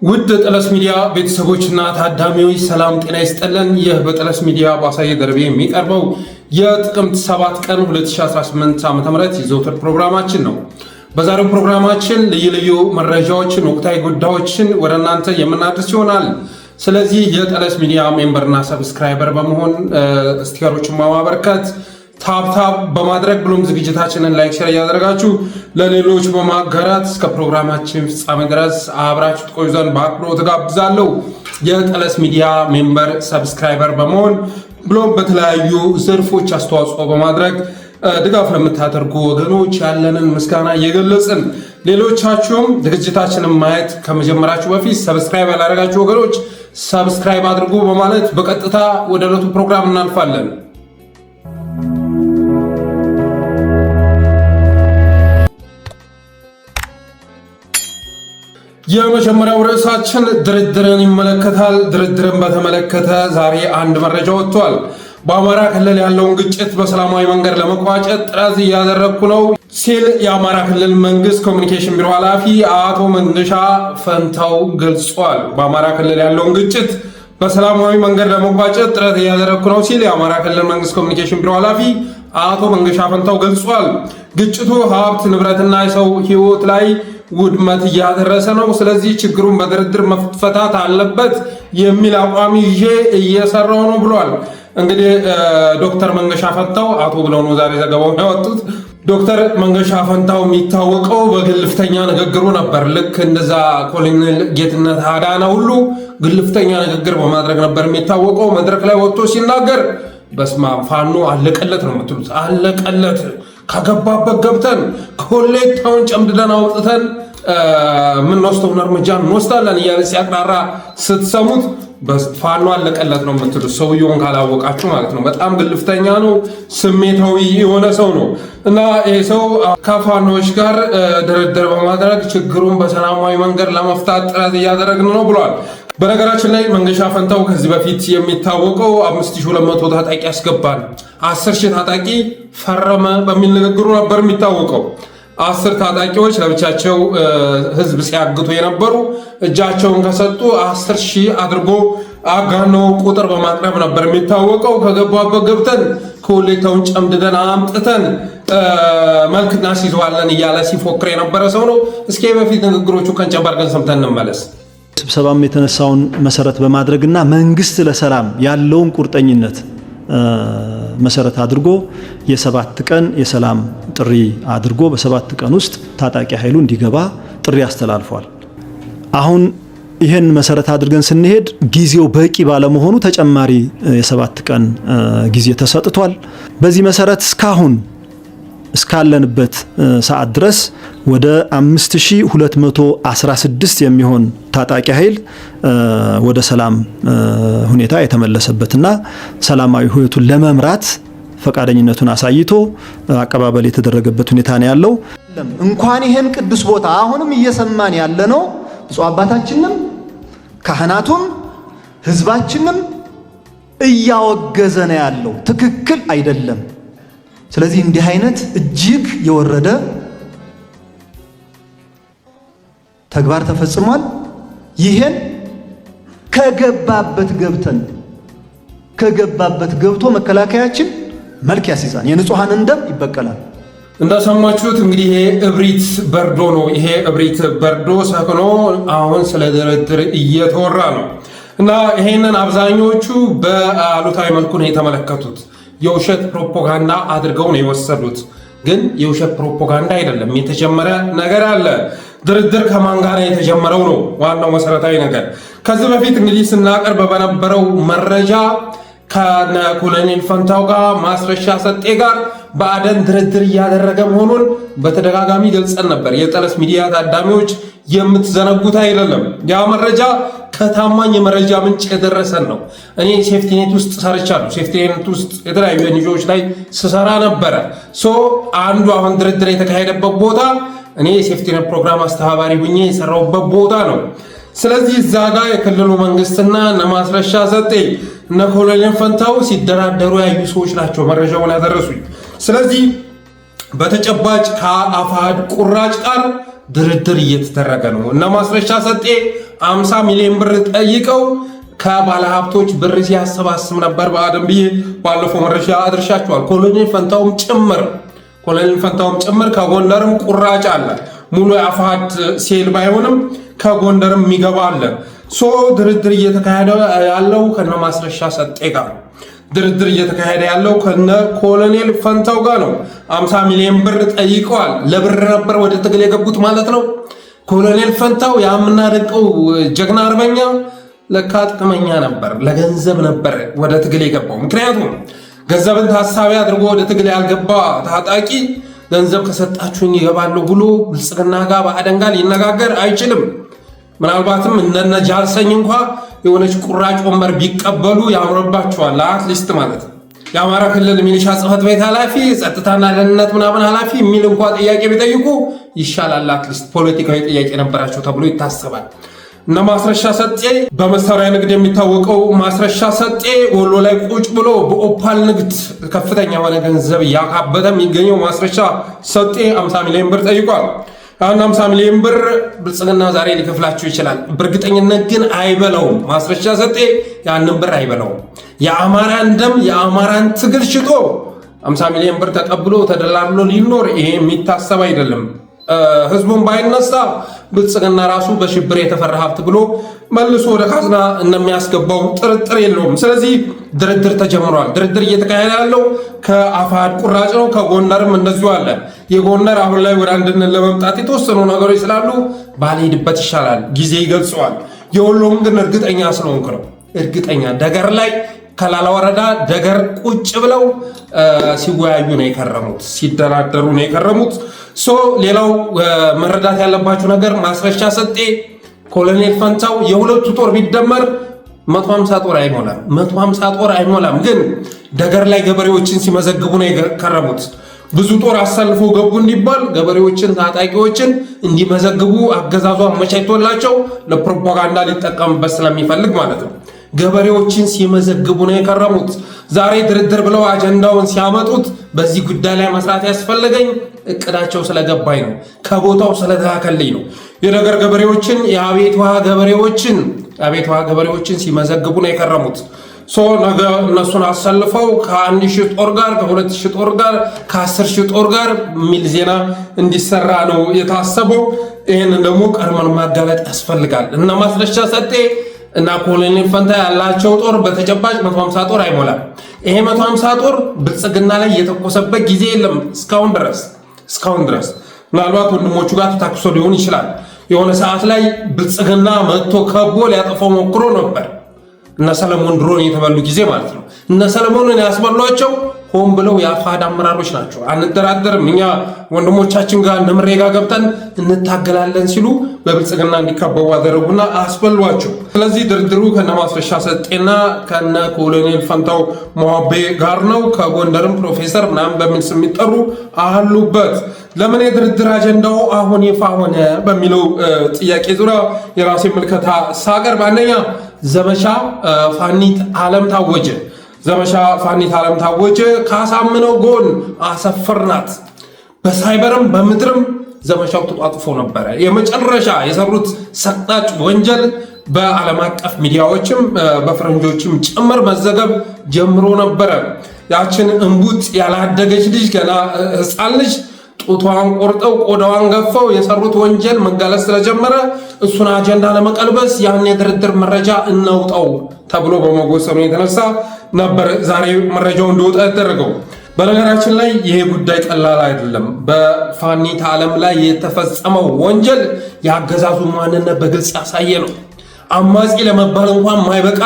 ውድ ጠለስ ሚዲያ ቤተሰቦችና ታዳሚዎች ሰላም ጤና ይስጥልን። ይህ በጠለስ ሚዲያ ባሳየ ደርቤ የሚቀርበው የጥቅምት 7 ቀን 2018 ዓ.ም የዘወትር ፕሮግራማችን ነው። በዛሬው ፕሮግራማችን ልዩ መረጃዎችን፣ ወቅታዊ ጉዳዮችን ወደ እናንተ የምናደርስ ይሆናል። ስለዚህ የጠለስ ሚዲያ ሜምበርና ሰብስክራይበር በመሆን ስቲከሮችን በማበርከት ታፕ በማድረግ ብሎም ዝግጅታችንን ላይክ ሼር እያደረጋችሁ ለሌሎች በማጋራት እስከ ፕሮግራማችን ፍጻሜ ድረስ አብራችሁ ትቆዩ ዘንድ በአክብሮት ጋብዛለሁ። የጠለስ ሚዲያ ሜምበር ሰብስክራይበር በመሆን ብሎም በተለያዩ ዘርፎች አስተዋጽኦ በማድረግ ድጋፍ ለምታደርጉ ወገኖች ያለንን ምስጋና እየገለጽን ሌሎቻችሁም ዝግጅታችንን ማየት ከመጀመራችሁ በፊት ሰብስክራይብ ያላደረጋችሁ ወገኖች ሰብስክራይብ አድርጉ በማለት በቀጥታ ወደ ዕለቱ ፕሮግራም እናልፋለን። የመጀመሪያው ርዕሳችን ድርድርን ይመለከታል። ድርድርን በተመለከተ ዛሬ አንድ መረጃ ወጥቷል። በአማራ ክልል ያለውን ግጭት በሰላማዊ መንገድ ለመቋጨት ጥረት እያደረግኩ ነው ሲል የአማራ ክልል መንግስት ኮሚኒኬሽን ቢሮ ኃላፊ አቶ መንገሻ ፈንታው ገልጿል። በአማራ ክልል ያለውን ግጭት በሰላማዊ መንገድ ለመቋጨት ጥረት እያደረግኩ ነው ሲል የአማራ ክልል መንግስት ኮሚኒኬሽን ቢሮ ኃላፊ አቶ መንገሻ ፈንታው ገልጿል። ግጭቱ ሀብት ንብረትና የሰው ህይወት ላይ ውድመት እያደረሰ ነው። ስለዚህ ችግሩን በድርድር መፈታት አለበት የሚል አቋም ይዤ እየሰራው ነው ብሏል። እንግዲህ ዶክተር መንገሻ ፈንታው አቶ ብለው ነው ዛሬ ዘገባውን ያወጡት። ዶክተር መንገሻ ፈንታው የሚታወቀው በግልፍተኛ ንግግሩ ነበር። ልክ እንደዛ ኮሎኔል ጌትነት አዳነ ሁሉ ግልፍተኛ ንግግር በማድረግ ነበር የሚታወቀው። መድረክ ላይ ወጥቶ ሲናገር በስማ ፋኖ አለቀለት ነው የምትሉት። አለቀለት ከገባበት ገብተን ኮሌታውን ጨምድደን አውጥተን የምንወስደውን እርምጃ እንወስዳለን እያለ ሲያቅራራ ስትሰሙት ፋኖ አለቀለት ነው የምትሉት። ሰውየውን ካላወቃችሁ ማለት ነው። በጣም ግልፍተኛ ነው፣ ስሜታዊ የሆነ ሰው ነው እና ይህ ሰው ከፋኖች ጋር ድርድር በማድረግ ችግሩን በሰላማዊ መንገድ ለመፍታት ጥረት እያደረግን ነው ብሏል። በነገራችን ላይ መንገሻ ፈንታው ከዚህ በፊት የሚታወቀው 5200 ታጣቂ ያስገባል፣ 10,000 ታጣቂ ፈረመ በሚል ንግግሩ ነበር የሚታወቀው። 10 ታጣቂዎች ለብቻቸው ህዝብ ሲያግቱ የነበሩ እጃቸውን ከሰጡ 10,000 አድርጎ አጋኖ ቁጥር በማቅረብ ነበር የሚታወቀው። ከገባበት ገብተን ኮሌታውን ጨምድደን አምጥተን መልክ እናስይዘዋለን እያለ ሲፎክር የነበረ ሰው ነው። እስኪ በፊት ንግግሮቹ ቀንጨብ አድርገን ሰምተን እንመለስ። ስብሰባም የተነሳውን መሰረት በማድረግና መንግስት ለሰላም ያለውን ቁርጠኝነት መሰረት አድርጎ የ7 ቀን የሰላም ጥሪ አድርጎ በ7 ቀን ውስጥ ታጣቂ ኃይሉ እንዲገባ ጥሪ አስተላልፏል። አሁን ይሄን መሰረት አድርገን ስንሄድ ጊዜው በቂ ባለመሆኑ ተጨማሪ የ7 ቀን ጊዜ ተሰጥቷል። በዚህ መሰረት እስካለንበት ሰዓት ድረስ ወደ 5216 የሚሆን ታጣቂ ኃይል ወደ ሰላም ሁኔታ የተመለሰበትና ሰላማዊ ህይወቱን ለመምራት ፈቃደኝነቱን አሳይቶ አቀባበል የተደረገበት ሁኔታ ነው ያለው። እንኳን ይሄን ቅዱስ ቦታ አሁንም እየሰማን ያለ ነው። ብፁዕ አባታችንም ካህናቱም ህዝባችንም እያወገዘ ነው ያለው። ትክክል አይደለም። ስለዚህ እንዲህ አይነት እጅግ የወረደ ተግባር ተፈጽሟል። ይሄን ከገባበት ገብቶ መከላከያችን መልክ ያስይዛል፣ የንጹሃንን ደም ይበቀላል። እንደሰማችሁት እንግዲህ ይሄ እብሪት በርዶ ነው። ይሄ እብሪት በርዶ ሰክኖ አሁን ስለ ድርድር እየተወራ ነው እና ይሄንን አብዛኞቹ በአሉታዊ መልኩ ነው የተመለከቱት። የውሸት ፕሮፓጋንዳ አድርገው ነው የወሰዱት። ግን የውሸት ፕሮፓጋንዳ አይደለም፣ የተጀመረ ነገር አለ። ድርድር ከማን ጋር የተጀመረው ነው ዋናው መሰረታዊ ነገር። ከዚህ በፊት እንግዲህ ስናቀርብ በነበረው መረጃ ከነ ኮሎኔል ፈንታው ጋር ማስረሻ ሰጤ ጋር በአደን ድርድር እያደረገ መሆኑን በተደጋጋሚ ገልጸን ነበር። የጠለስ ሚዲያ ታዳሚዎች የምትዘነጉት አይደለም። ያ መረጃ ከታማኝ የመረጃ ምንጭ የደረሰን ነው። እኔ ሴፍቲኔት ውስጥ ሰርቻለሁ። ሴፍቲኔት ውስጥ የተለያዩ ኤንጂኦዎች ላይ ስሰራ ነበረ። አንዱ አሁን ድርድር የተካሄደበት ቦታ እኔ የሴፍቲኔት ፕሮግራም አስተባባሪ ሁኜ የሰራሁበት ቦታ ነው። ስለዚህ እዛ ጋር የክልሉ መንግስትና እነ ማስረሻ ሰጤ እነ ኮሎኔል ፈንታው ሲደራደሩ ያዩ ሰዎች ናቸው መረጃውን ያደረሱኝ። ስለዚህ በተጨባጭ ከአፋሕድ ቁራጭ ቃል ድርድር እየተደረገ ነው። እነ ማስረሻ ሰጤ 50 ሚሊዮን ብር ጠይቀው ከባለሀብቶች ብር ሲያሰባስብ ነበር በአደም ብዬ ባለፈው መረጃ አድርሻቸዋል። ኮሎኔል ፈንታውም ጭምር ከጎንደርም ቁራጭ አለ። ሙሉ የአፋሕድ ሴል ባይሆንም ከጎንደርም የሚገባ አለ። ድርድር እየተካሄደ ያለው ከነ ማስረሻ ሰጤ ጋር ነው። ድርድር እየተካሄደ ያለው ከነ ኮሎኔል ፈንታው ጋር ነው። 50 ሚሊዮን ብር ጠይቀዋል። ለብር ነበር ወደ ትግል የገቡት ማለት ነው። ኮሎኔል ፈንታው የምናደንቀው ጀግና አርበኛ ለካ ጥቅመኛ ነበር፣ ለገንዘብ ነበር ወደ ትግል የገባው። ምክንያቱም ገንዘብን ታሳቢ አድርጎ ወደ ትግል ያልገባ ታጣቂ ገንዘብ ከሰጣችሁኝ ይገባለሁ ብሎ ብልጽግና ጋር በአደን ጋር ሊነጋገር አይችልም። ምናልባትም እነነ ጃልሰኝ እንኳ የሆነች ቁራጭ ወንበር ቢቀበሉ ያምረባቸዋል። አትሊስት ማለት ነው የአማራ ክልል ሚሊሻ ጽሕፈት ቤት ኃላፊ፣ ጸጥታና ደህንነት ምናምን ኃላፊ የሚል እንኳ ጥያቄ ቢጠይቁ ይሻላል። አትሊስት ፖለቲካዊ ጥያቄ ነበራቸው ተብሎ ይታሰባል። እነ ማስረሻ ሰጤ በመሳሪያ ንግድ የሚታወቀው ማስረሻ ሰጤ ወሎ ላይ ቁጭ ብሎ በኦፓል ንግድ ከፍተኛ የሆነ ገንዘብ እያካበተ የሚገኘው ማስረሻ ሰጤ 50 ሚሊዮን ብር ጠይቋል። ያን 50 ሚሊዮን ብር ብልጽግና ዛሬ ሊከፍላቸው ይችላል። በእርግጠኝነት ግን አይበላውም። ማስረሻ ሰጤ ያንን ብር አይበላውም። የአማራን ደም የአማራን ትግል ሽጦ 50 ሚሊዮን ብር ተቀብሎ ተደላድሎ ሊኖር ይሄ የሚታሰብ አይደለም። ህዝቡን ባይነሳ ብልጽግና ራሱ በሽብር የተፈራ ሀብት ብሎ መልሶ ወደ ካዝና እንደሚያስገባው ጥርጥር የለውም። ስለዚህ ድርድር ተጀምሯል። ድርድር እየተካሄደ ያለው ከአፋሕድ ቁራጭ ነው። ከጎንደርም እንደዚሁ አለ። የጎንደር አሁን ላይ ወደ አንድነት ለመምጣት የተወሰኑ ነገሮች ስላሉ ባልሄድበት ይሻላል፣ ጊዜ ይገልጸዋል። የወሎውን ግን እርግጠኛ ስለሆንክ ነው። እርግጠኛ ደገር ላይ ከላላ ወረዳ ደገር ቁጭ ብለው ሲወያዩ ነው የከረሙት፣ ሲደራደሩ ነው የከረሙት። ሌላው መረዳት ያለባችሁ ነገር ማስረሻ ሰጤ፣ ኮሎኔል ፈንታው የሁለቱ ጦር ቢደመር 150 ጦር አይሞላም። 150 ጦር አይሞላም። ግን ደገር ላይ ገበሬዎችን ሲመዘግቡ ነው የከረሙት። ብዙ ጦር አሰልፎ ገቡ እንዲባል ገበሬዎችን ታጣቂዎችን እንዲመዘግቡ አገዛዙ አመቻችቶላቸው ለፕሮፓጋንዳ ሊጠቀምበት ስለሚፈልግ ማለት ነው። ገበሬዎችን ሲመዘግቡ ነው የከረሙት። ዛሬ ድርድር ብለው አጀንዳውን ሲያመጡት በዚህ ጉዳይ ላይ መስራት ያስፈለገኝ እቅዳቸው ስለገባኝ ነው፣ ከቦታው ስለተላከልኝ ነው። የደገር ገበሬዎችን የአቤት ውሃ ገበሬዎችን ሲመዘግቡ ነው የከረሙት። ነገ እነሱን አሰልፈው ከ1000 ጦር ጋር ከ2000 ጦር ጋር ከ10000 ጦር ጋር የሚል ዜና እንዲሰራ ነው የታሰበው። ይህንን ደግሞ ቀድመን ማጋለጥ ያስፈልጋል። እነ ማስረሻ ሰጤ እና ኮሎኔል ፈንታ ያላቸው ጦር በተጨባጭ 150 ጦር አይሞላም። ይሄ 150 ጦር ብልጽግና ላይ የተኮሰበት ጊዜ የለም እስካሁን ድረስ። ምናልባት ወንድሞቹ ጋር ተታክሶ ሊሆን ይችላል። የሆነ ሰዓት ላይ ብልጽግና መጥቶ ከቦ ሊያጠፋው ሞክሮ ነበር። እነ ሰለሞን ድሮን የተበሉ ጊዜ ማለት ነው። እነ ሰለሞንን ያስበሏቸው ሆን ብለው የአፋሕድ አመራሮች ናቸው። አንደራደርም እኛ ወንድሞቻችን ጋር ነምሬ ጋር ገብተን እንታገላለን ሲሉ በብልጽግና እንዲከበቡ አደረጉና አስበሏቸው። ስለዚህ ድርድሩ ከነ ማስረሻ ሰጤና ከነ ኮሎኔል ፈንታው ሞሃቤ ጋር ነው። ከጎንደርም ፕሮፌሰር ምናምን በሚል ስም የሚጠሩ አሉበት። ለምን የድርድር አጀንዳው አሁን ይፋ ሆነ በሚለው ጥያቄ ዙሪያ የራሴ ምልከታ ሳቀርብ፣ አንደኛ ዘመቻ ፋኒት ዓለም ታወጀ። ዘመቻ ፋኒት ዓለም ታወጀ። ካሳምነው ጎን አሰፈርናት። በሳይበርም በምድርም ዘመቻው ተጧጥፎ ነበረ። የመጨረሻ የሰሩት ሰቅጣጭ ወንጀል በዓለም አቀፍ ሚዲያዎችም በፈረንጆችም ጭምር መዘገብ ጀምሮ ነበረ። ያችን እንቡጥ ያላደገች ልጅ ገና ሕፃን ልጅ ጡቷን ቆርጠው ቆዳዋን ገፈው የሰሩት ወንጀል መጋለጥ ስለጀመረ እሱን አጀንዳ ለመቀልበስ ያን የድርድር መረጃ እናውጣው ተብሎ በመወሰኑ የተነሳ ነበር ዛሬ መረጃው እንዲወጣ ያደረገው። በነገራችን ላይ ይሄ ጉዳይ ቀላል አይደለም። በፋኒት ዓለም ላይ የተፈጸመው ወንጀል የአገዛዙ ማንነት በግልጽ ያሳየ ነው። አማጺ ለመባል እንኳን ማይበቃ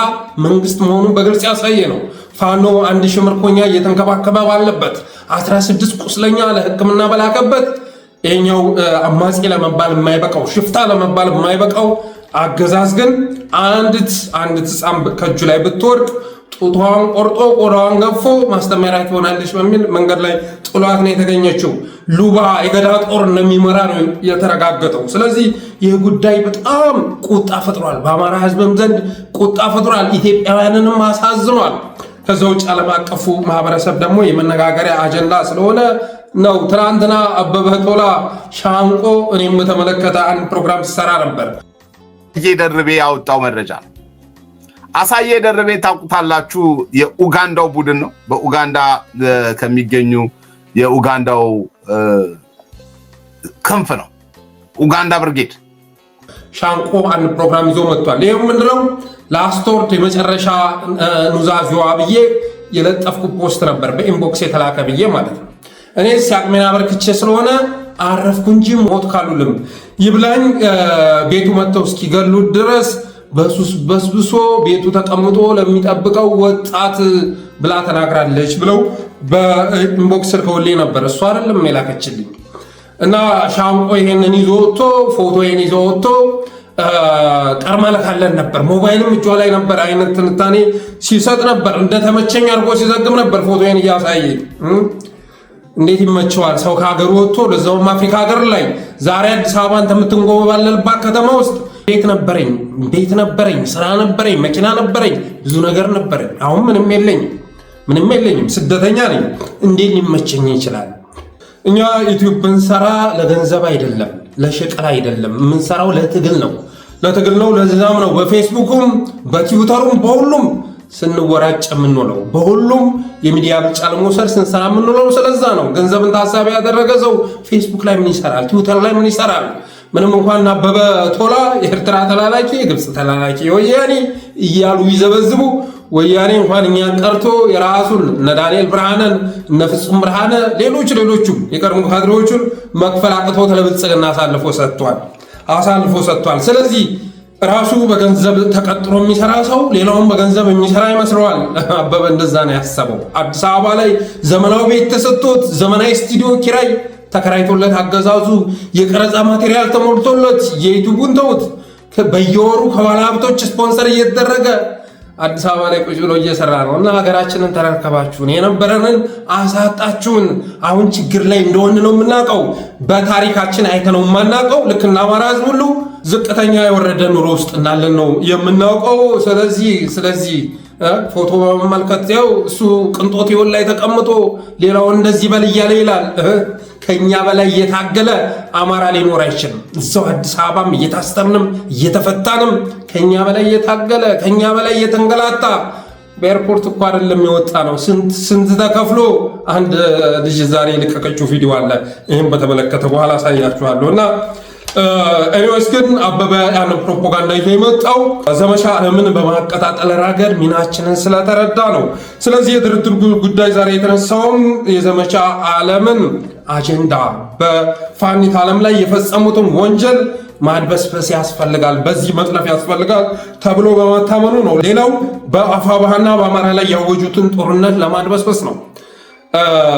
መንግስት መሆኑን በግልጽ ያሳየ ነው። ፋኖ 1000 ምርኮኛ እየተንከባከበ ባለበት 16 ቁስለኛ ለሕክምና በላከበት ይሄኛው አማጺ ለመባል የማይበቃው ሽፍታ ለመባል የማይበቃው አገዛዝ ግን አንዲት ሕፃን ከእጁ ላይ ብትወድቅ ጡቷን ቆርጦ ቆዳዋን ገፎ ማስተማሪያ ትሆናለች በሚል መንገድ ላይ ጥሏት ነው የተገኘችው። ሉባ የገዳ ጦር እንደሚመራ ነው የተረጋገጠው። ስለዚህ ይህ ጉዳይ በጣም ቁጣ ፈጥሯል፣ በአማራ ህዝብም ዘንድ ቁጣ ፈጥሯል፣ ኢትዮጵያውያንንም አሳዝኗል። ከዛ ውጭ ዓለም አቀፉ ማህበረሰብ ደግሞ የመነጋገሪያ አጀንዳ ስለሆነ ነው። ትናንትና አበበ ቶላ ሻንቆ እኔም በተመለከተ አንድ ፕሮግራም ሲሰራ ነበር። ደርቤ ያወጣው መረጃ ነው። አሳየ ደርቤ ታውቁታላችሁ። የኡጋንዳው ቡድን ነው። በኡጋንዳ ከሚገኙ የኡጋንዳው ክንፍ ነው። ኡጋንዳ ብርጌድ ሻንቆ አንድ ፕሮግራም ይዞ መጥቷል። ይሄው ምንድነው ላስቶርድ የመጨረሻ ኑዛዜዋ ብዬ የለጠፍኩ ፖስት ነበር፣ በኢንቦክስ የተላከ ብዬ ማለት ነው። እኔ ሲያቅሜን አበርክቼ ስለሆነ አረፍኩ እንጂ ሞት ካሉልም ይብላኝ ቤቱ መጥተው እስኪገሉት ድረስ በሱስ በስብሶ ቤቱ ተቀምጦ ለሚጠብቀው ወጣት ብላ ተናግራለች ብለው በኢንቦክስ ልከውልኝ ነበር። እሱ አይደለም የላከችልኝ እና ሻንቆ ይሄንን ይዞ ወጥቶ ፎቶዬን ይዞ ወጥቶ ቀርማ ለካለን ነበር። ሞባይልም እጇ ላይ ነበር። አይነት ትንታኔ ሲሰጥ ነበር። እንደተመቸኝ አድርጎ ሲዘግብ ነበር። ፎቶዬን እያሳየ እንዴት ይመቸዋል ሰው ከሀገሩ ወጥቶ ለዛውም አፍሪካ ሀገር ላይ ዛሬ አዲስ አበባ አንተ የምትንጎበባለልባት ከተማ ውስጥ ቤት ነበረኝ፣ ስራ ነበረኝ፣ መኪና ነበረኝ፣ ብዙ ነገር ነበረኝ። አሁን ምንም የለኝም፣ ስደተኛ ነኝ። እንዴት ሊመቸኝ ይችላል? እኛ ዩቲዩብ ብንሰራ ለገንዘብ አይደለም፣ ለሽቅል አይደለም። የምንሰራው ለትግል ነው። ለዛም ነው በፌስቡክም በትዊተሩም በሁሉም ስንወራጭ የምንውለው፣ በሁሉም የሚዲያ ብልጫ ለመውሰድ ስንሰራ የምንውለው። ስለዛ ነው። ገንዘብን ታሳቢ ያደረገ ሰው ፌስቡክ ላይ ምን ይሰራል? ትዊተር ላይ ምን ይሰራል? ምንም እንኳን አበበ ቶላ የኤርትራ ተላላኪ፣ የግብፅ ተላላኪ፣ ወያኔ እያሉ ይዘበዝቡ ወያኔ እንኳን እኛን ቀርቶ የራሱን እነ ዳንኤል ብርሃነን እነ ፍጹም ብርሃነ ሌሎቹም የቀድሞ ካድሬዎቹን መክፈል አቅቶት ለብልጽግና አሳልፎ ሰጥቷል። ስለዚህ ራሱ በገንዘብ ተቀጥሮ የሚሰራ ሰው ሌላውን በገንዘብ የሚሰራ ይመስለዋል። አበበ እንደዛ ነው ያሰበው። አዲስ አበባ ላይ ዘመናዊ ቤት ተሰጥቶት ዘመናዊ ስቱዲዮ ኪራይ ተከራይቶለት አገዛዙ የቀረጻ ማቴሪያል ተሞልቶለት የዩቲዩቡን ተውት በየወሩ ከባለ ሀብቶች ስፖንሰር እየተደረገ አዲስ አበባ ላይ ቁጭ ብሎ እየሰራ ነው። እና ሀገራችንን ተረከባችሁን፣ የነበረንን አሳጣችሁን። አሁን ችግር ላይ እንደሆነ ነው የምናውቀው። በታሪካችን አይተነው የማናውቀው ልክ እና አማራ ሕዝብ ሁሉ ዝቅተኛ የወረደ ኑሮ ውስጥ እንዳለን ነው የምናውቀው። ስለዚህ ፎቶ በመመልከት ያው እሱ ቅንጦት ይወል ላይ ተቀምጦ ሌላውን እንደዚህ በል እያለ ይላል። ከኛ በላይ እየታገለ አማራ ሊኖር አይችልም። እዛው አዲስ አበባም እየታሰርንም እየተፈታንም ከኛ በላይ እየታገለ ከኛ በላይ እየተንገላታ በኤርፖርት እኮ አይደለም የወጣ ነው። ስንት ተከፍሎ አንድ ልጅ ዛሬ የለቀቀችው ቪዲዮ አለ። ይህም በተመለከተ በኋላ አሳያችኋለሁ። እና ኤኒዌይስ ግን አበበ ያንን ፕሮፓጋንዳ ይዞ የመጣው ዘመቻ ዓለምን በማቀጣጠል ረገድ ሚናችንን ስለተረዳ ነው። ስለዚህ የድርድር ጉዳይ ዛሬ የተነሳውም የዘመቻ ዓለምን አጀንዳ በፋኒት ዓለም ላይ የፈጸሙትን ወንጀል ማድበስበስ ያስፈልጋል፣ በዚህ መጥለፍ ያስፈልጋል ተብሎ በመታመኑ ነው። ሌላው በአፋብኃና በአማራ ላይ ያወጁትን ጦርነት ለማድበስበስ ነው።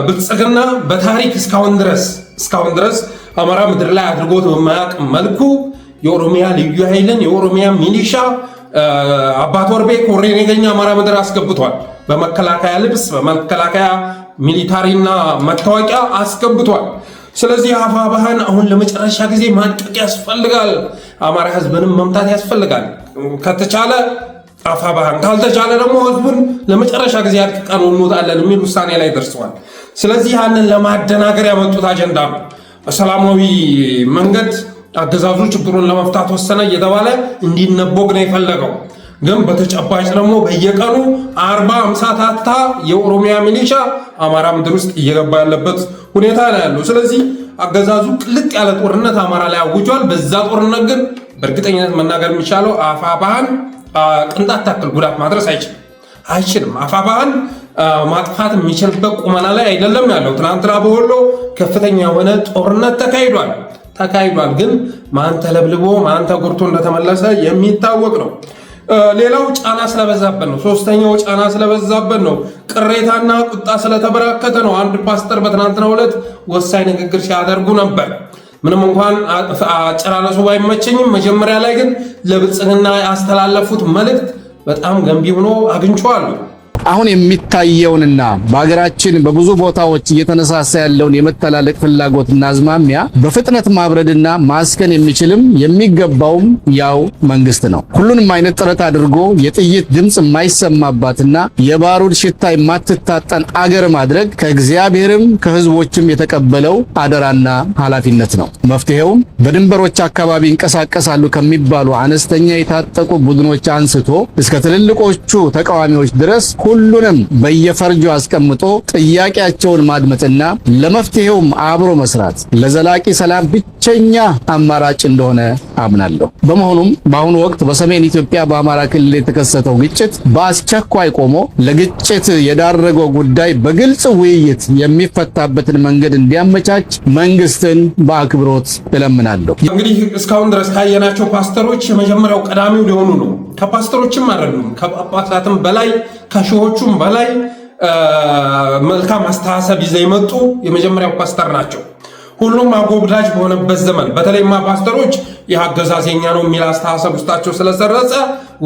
ብልጽግና በታሪክ እስካሁን ድረስ አማራ ምድር ላይ አድርጎት በማያውቅ መልኩ የኦሮሚያ ልዩ ኃይልን የኦሮሚያ ሚሊሻ አባት ወርቤ ኮሬን የገኘ አማራ ምድር አስገብቷል። በመከላከያ ልብስ በመከላከያ ሚሊታሪና መታወቂያ አስገብቷል። ስለዚህ አፋብኃን አሁን ለመጨረሻ ጊዜ ማድቀቅ ያስፈልጋል። አማራ ህዝብንም መምታት ያስፈልጋል። ከተቻለ አፋብኃን፣ ካልተቻለ ደግሞ ህዝቡን ለመጨረሻ ጊዜ አድቅቀን እንወጣለን የሚል ውሳኔ ላይ ደርሰዋል። ስለዚህ ያንን ለማደናገር ያመጡት አጀንዳ ነው። በሰላማዊ መንገድ አገዛዙ ችግሩን ለመፍታት ወሰነ እየተባለ እንዲነበብ ነው የፈለገው። ግን በተጨባጭ ደግሞ በየቀኑ 40-50 ታታ የኦሮሚያ ሚሊሻ አማራ ምድር ውስጥ እየገባ ያለበት ሁኔታ ነው ያለው። ስለዚህ አገዛዙ ቅልጥ ያለ ጦርነት አማራ ላይ አውጇል። በዛ ጦርነት ግን በእርግጠኝነት መናገር የሚቻለው አፋብኃን ቅንጣት ታክል ጉዳት ማድረስ አይችልም። አፋብኃን ማጥፋት የሚችልበት ቁመና ላይ አይደለም ያለው። ትናንትና በወሎ ከፍተኛ የሆነ ጦርነት ተካሂዷል። ግን ማን ተለብልቦ ማን ተጎድቶ እንደተመለሰ የሚታወቅ ነው። ሌላው ጫና ስለበዛበት ነው። ሶስተኛው ጫና ስለበዛበት ነው። ቅሬታና ቁጣ ስለተበራከተ ነው። አንድ ፓስተር በትናንትናው ዕለት ወሳኝ ንግግር ሲያደርጉ ነበር። ምንም እንኳን አጨራረሱ ባይመቸኝም መጀመሪያ ላይ ግን ለብልጽግና ያስተላለፉት መልእክት በጣም ገንቢ ሆኖ አግኝቼዋለሁ። አሁን የሚታየውንና በሀገራችን በብዙ ቦታዎች እየተነሳሳ ያለውን የመተላለቅ ፍላጎትና አዝማሚያ በፍጥነት ማብረድና ማስከን የሚችልም የሚገባውም ያው መንግስት ነው። ሁሉንም አይነት ጥረት አድርጎ የጥይት ድምጽ የማይሰማባትና የባሩድ ሽታ የማትታጠን አገር ማድረግ ከእግዚአብሔርም ከህዝቦችም የተቀበለው አደራና ኃላፊነት ነው። መፍትሄውም በድንበሮች አካባቢ ይንቀሳቀሳሉ ከሚባሉ አነስተኛ የታጠቁ ቡድኖች አንስቶ እስከ ትልልቆቹ ተቃዋሚዎች ድረስ ሁሉንም በየፈርጁ አስቀምጦ ጥያቄያቸውን ማድመጥና ለመፍትሄውም አብሮ መስራት ለዘላቂ ሰላም ብቸኛ አማራጭ እንደሆነ አምናለሁ። በመሆኑም በአሁኑ ወቅት በሰሜን ኢትዮጵያ በአማራ ክልል የተከሰተው ግጭት በአስቸኳይ ቆሞ ለግጭት የዳረገው ጉዳይ በግልጽ ውይይት የሚፈታበትን መንገድ እንዲያመቻች መንግስትን በአክብሮት እለምናለሁ። እንግዲህ እስካሁን ድረስ ካየናቸው ፓስተሮች የመጀመሪያው ቀዳሚው ሊሆኑ ነው። ከፓስተሮችም አይደሉም፣ ከጳጳሳትም በላይ ከሺዎቹም በላይ መልካም አስተሳሰብ ይዘው የመጡ የመጀመሪያው ፓስተር ናቸው። ሁሉም አጎብዳጅ በሆነበት ዘመን በተለይማ ፓስተሮች የአገዛዝ የኛ ነው የሚል አስተሳሰብ ውስጣቸው ስለሰረጸ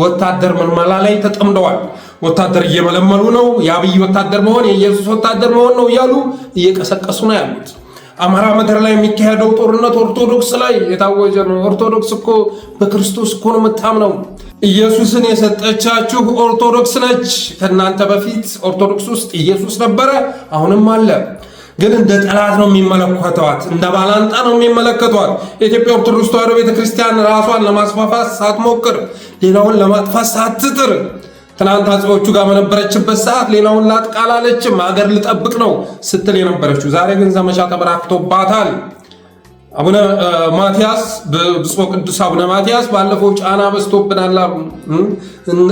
ወታደር ምልመላ ላይ ተጠምደዋል። ወታደር እየመለመሉ ነው። የአብይ ወታደር መሆን የኢየሱስ ወታደር መሆን ነው እያሉ እየቀሰቀሱ ነው ያሉት። አማራ ምድር ላይ የሚካሄደው ጦርነት ኦርቶዶክስ ላይ የታወጀ ነው። ኦርቶዶክስ እኮ በክርስቶስ እኮ ነው የምታምነው። ኢየሱስን የሰጠቻችሁ ኦርቶዶክስ ነች። ከእናንተ በፊት ኦርቶዶክስ ውስጥ ኢየሱስ ነበረ፣ አሁንም አለ። ግን እንደ ጠላት ነው የሚመለከቷት፣ እንደ ባላንጣ ነው የሚመለከቷት። የኢትዮጵያ ኦርቶዶክስ ተዋሕዶ ቤተክርስቲያን ራሷን ለማስፋፋት ሳትሞክር፣ ሌላውን ለማጥፋት ሳትጥር ትናንት አፄዎቹ ጋር በነበረችበት ሰዓት ሌላውን ላጥቃ አላለችም፣ ሀገር ልጠብቅ ነው ስትል የነበረችው። ዛሬ ግን ዘመቻ ተበራክቶባታል። አቡነ ማትያስ ብፁዕ ቅዱስ አቡነ ማትያስ ባለፈው ጫና በዝቶብናል።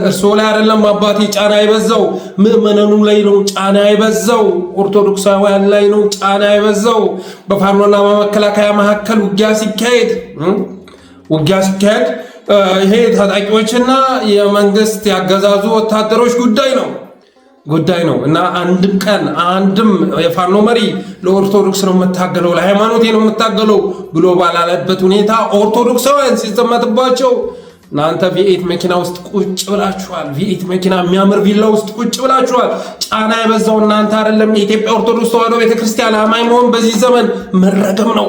እርስዎ ላይ አይደለም አባቴ ጫና የበዛው ምዕመናኑ ላይ ነው ጫና የበዛው፣ ኦርቶዶክሳውያን ላይ ነው ጫና የበዛው። በፋኖና በመከላከያ መካከል ውጊያ ሲካሄድ ይሄ ታጣቂዎችና የመንግስት ያገዛዙ ወታደሮች ጉዳይ ነው እና አንድም ቀን አንድም የፋኖ መሪ ለኦርቶዶክስ ነው የምታገለው ለሃይማኖቴ ነው የምታገለው ብሎ ባላለበት ሁኔታ ኦርቶዶክሳውያን ሲዘመትባቸው እናንተ ቪኤት መኪና ውስጥ ቁጭ ብላችኋል። ቪኤት መኪና የሚያምር ቪላ ውስጥ ቁጭ ብላችኋል። ጫና የበዛው እናንተ አይደለም። የኢትዮጵያ ኦርቶዶክስ ተዋሕዶ ቤተክርስቲያን አማኝ መሆን በዚህ ዘመን መረገም ነው።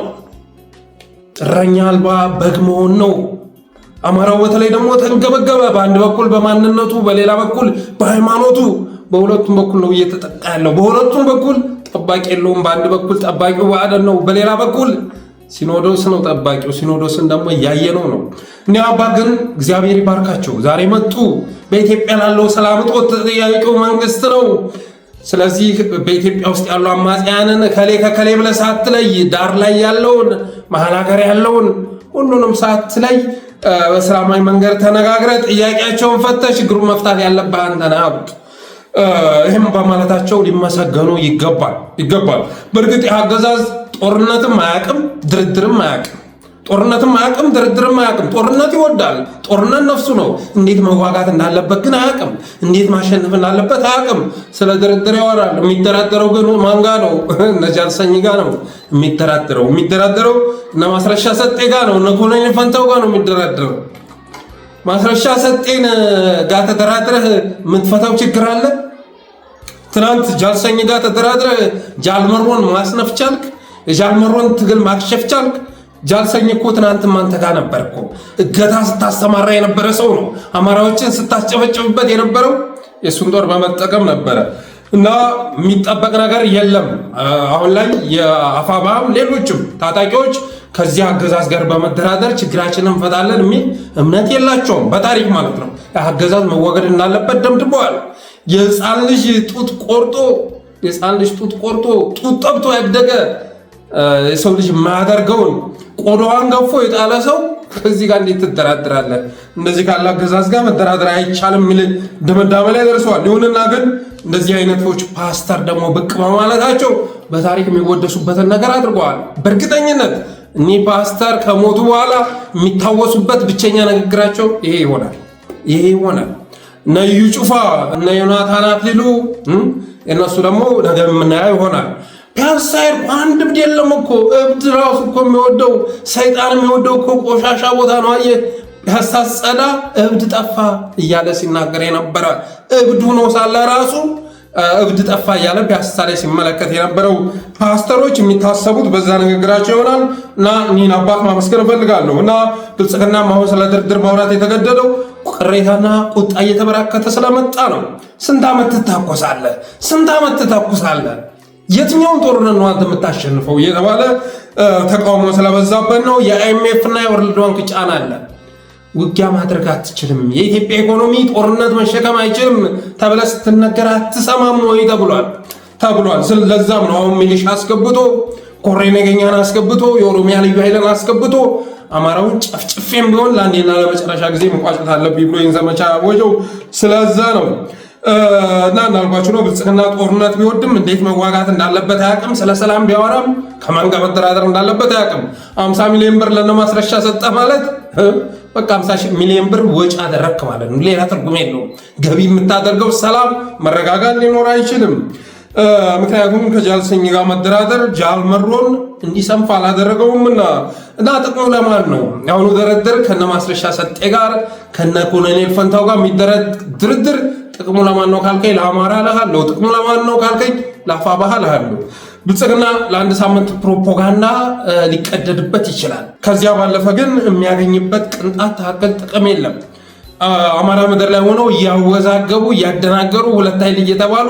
እረኛ አልባ በግ መሆን ነው። አማራው በተለይ ደግሞ ተንገበገበ። በአንድ በኩል በማንነቱ፣ በሌላ በኩል በሃይማኖቱ፣ በሁለቱም በኩል ነው እየተጠቃ ያለው። በሁለቱም በኩል ጠባቂ የለውም። በአንድ በኩል ጠባቂው ባዕዳን ነው፣ በሌላ በኩል ሲኖዶስ ነው ጠባቂው። ሲኖዶስን ደግሞ እያየነው ነው። እኒህ አባት ግን እግዚአብሔር ይባርካቸው ዛሬ መጡ። በኢትዮጵያ ላለው ሰላም እጦት ተጠያቂው መንግስት ነው። ስለዚህ በኢትዮጵያ ውስጥ ያሉ አማጽያንን ከሌ ብለህ ሳትለይ ዳር ላይ ያለውን መሀል ሀገር ያለውን ሁሉንም ሳትለይ በሰላማዊ መንገድ ተነጋግረ ጥያቄያቸውን ፈተህ ችግሩን መፍታት ያለብህ አንተ ነህ አሉት። ይህም በማለታቸው ሊመሰገኑ ይገባል። በእርግጥ የአገዛዝ ጦርነትም አያውቅም፣ ድርድርም አያውቅም። ጦርነት ይወዳል። ጦርነት ነፍሱ ነው። እንዴት መዋጋት እንዳለበት ግን አያውቅም። እንዴት ማሸነፍ እንዳለበት አያውቅም። ስለ ድርድር ያወራል። የሚደራደረው ግን ማን ጋ ነው? እነ ጃልሰኝ ጋ ነው የሚደራደረው። እነ ማስረሻ ሰጤ ጋ ነው። እነ ኮሎኔል ፈንታው ጋ ነው የሚደራደረው። ማስረሻ ሰጤን ጋር ተደራድረህ የምትፈታው ችግር አለ? ትናንት ጃልሰኝ ጋር ተደራድረህ ጃልመሮን ማስነፍ ቻልክ? የጃልመሮን ትግል ማክሸፍ ቻልክ? ጃልሰኝ እኮ ትናንትም አንተ ጋር ነበር እኮ። እገታ ስታሰማራ የነበረ ሰው ነው። አማራዎችን ስታስጨበጭብበት የነበረው የእሱን ጦር በመጠቀም ነበረ። እና የሚጠበቅ ነገር የለም። አሁን ላይ የአፋባም ሌሎችም ታጣቂዎች ከዚህ አገዛዝ ጋር በመደራደር ችግራችንን እንፈታለን የሚል እምነት የላቸውም። በታሪክ ማለት ነው። አገዛዝ መወገድ እንዳለበት ደምድበዋል። የህፃን ልጅ ጡት ቆርጦ ጡት ጠብቶ ያደገ የሰው ልጅ የማያደርገውን ቆዳዋን ገፎ የጣለ ሰው ከዚህ ጋር እንዴት ትደራደራለህ? እንደዚህ ካለ አገዛዝ ጋር መደራደር አይቻልም የሚል ድምዳሜ ላይ ደርሰዋል። ይሁንና ግን እንደዚህ አይነቶች ፓስተር ደግሞ ብቅ በማለታቸው በታሪክ የሚወደሱበትን ነገር አድርገዋል። በእርግጠኝነት እኒህ ፓስተር ከሞቱ በኋላ የሚታወሱበት ብቸኛ ንግግራቸው ይሄ ይሆናል። እነ እዩ ጩፋ እነ ዮናታን አክሊሉ እነሱ ደግሞ ነገር የምናየው ይሆናል። ፒያሳ አንድ እብድ የለም እኮ። እብድ ራሱ እኮ የሚወደው ሰይጣን የሚወደው እኮ ቆሻሻ ቦታ ነው። አየህ ፒያሳ ጸዳ እብድ ጠፋ እያለ ሲናገር የነበረ እብድ ሆኖ ሳለ ራሱ እብድ ጠፋ እያለ ፒያሳ ላይ ሲመለከት የነበረው ፓስተሮች የሚታሰቡት በዛ ንግግራቸው ይሆናል እና እኒህን አባት ማመስገን እፈልጋለሁ። እና ብልጽግና አሁን ስለ ድርድር ማውራት የተገደደው ቅሬታና ቁጣ እየተበራከተ ስለመጣ ነው። ስንት ዓመት ትታኮሳለህ? ስንት ዓመት ትታኮሳለህ? የትኛውን ጦርነት ነው አንተ የምታሸንፈው እየተባለ ተቃውሞ ስለበዛበት ነው። የአይኤምኤፍ እና የወርልድ ባንክ ጫና አለ። ውጊያ ማድረግ አትችልም፣ የኢትዮጵያ ኢኮኖሚ ጦርነት መሸከም አይችልም ተብለህ ስትነገር አትሰማም ወይ ተብሏል። ለዛም ነው አሁን ሚሊሻ አስገብቶ ኮሬ ነገኛን አስገብቶ የኦሮሚያ ልዩ ኃይልን አስገብቶ አማራውን ጨፍጭፌም ቢሆን ለአንዴና ለመጨረሻ ጊዜ መቋጨት አለብኝ ብሎ ይህን ዘመቻ ያወጀው ስለዛ ነው። እና እንዳልኳችሁ ነው። ብልጽግና ጦርነት ቢወድም እንዴት መዋጋት እንዳለበት አያውቅም። ስለ ሰላም ቢያወራም ከማን ጋር መደራደር እንዳለበት አያውቅም። 50 ሚሊዮን ብር ለነማስረሻ ሰጠ ማለት በቃ 50 ሚሊዮን ብር ወጪ አደረክ ማለት ነው። ሌላ ትርጉም የለውም። ገቢ የምታደርገው ሰላም መረጋጋት ሊኖር አይችልም። ምክንያቱም ከጃልሰኝ ጋር መደራደር ጃል መሮን እንዲሰንፍ አላደረገውም እና ጥቅሙ ለማን ነው? አሁኑ ድርድር ከነ ማስረሻ ሰጤ ጋር ከነ ኮሎኔል ፈንታው ጋር የሚደረግ ድርድር ጥቅሙ ለማን ነው ካልከኝ ለአማራ እልሃለሁ። ጥቅሙ ለማን ነው ካልከኝ ለአፋብኃ እልሃለሁ። ብልጽግና ለአንድ ሳምንት ፕሮፓጋንዳ ሊቀደድበት ይችላል። ከዚያ ባለፈ ግን የሚያገኝበት ቅንጣት ታክል ጥቅም የለም። አማራ ምድር ላይ ሆነው እያወዛገቡ እያደናገሩ ሁለት ኃይል እየተባሉ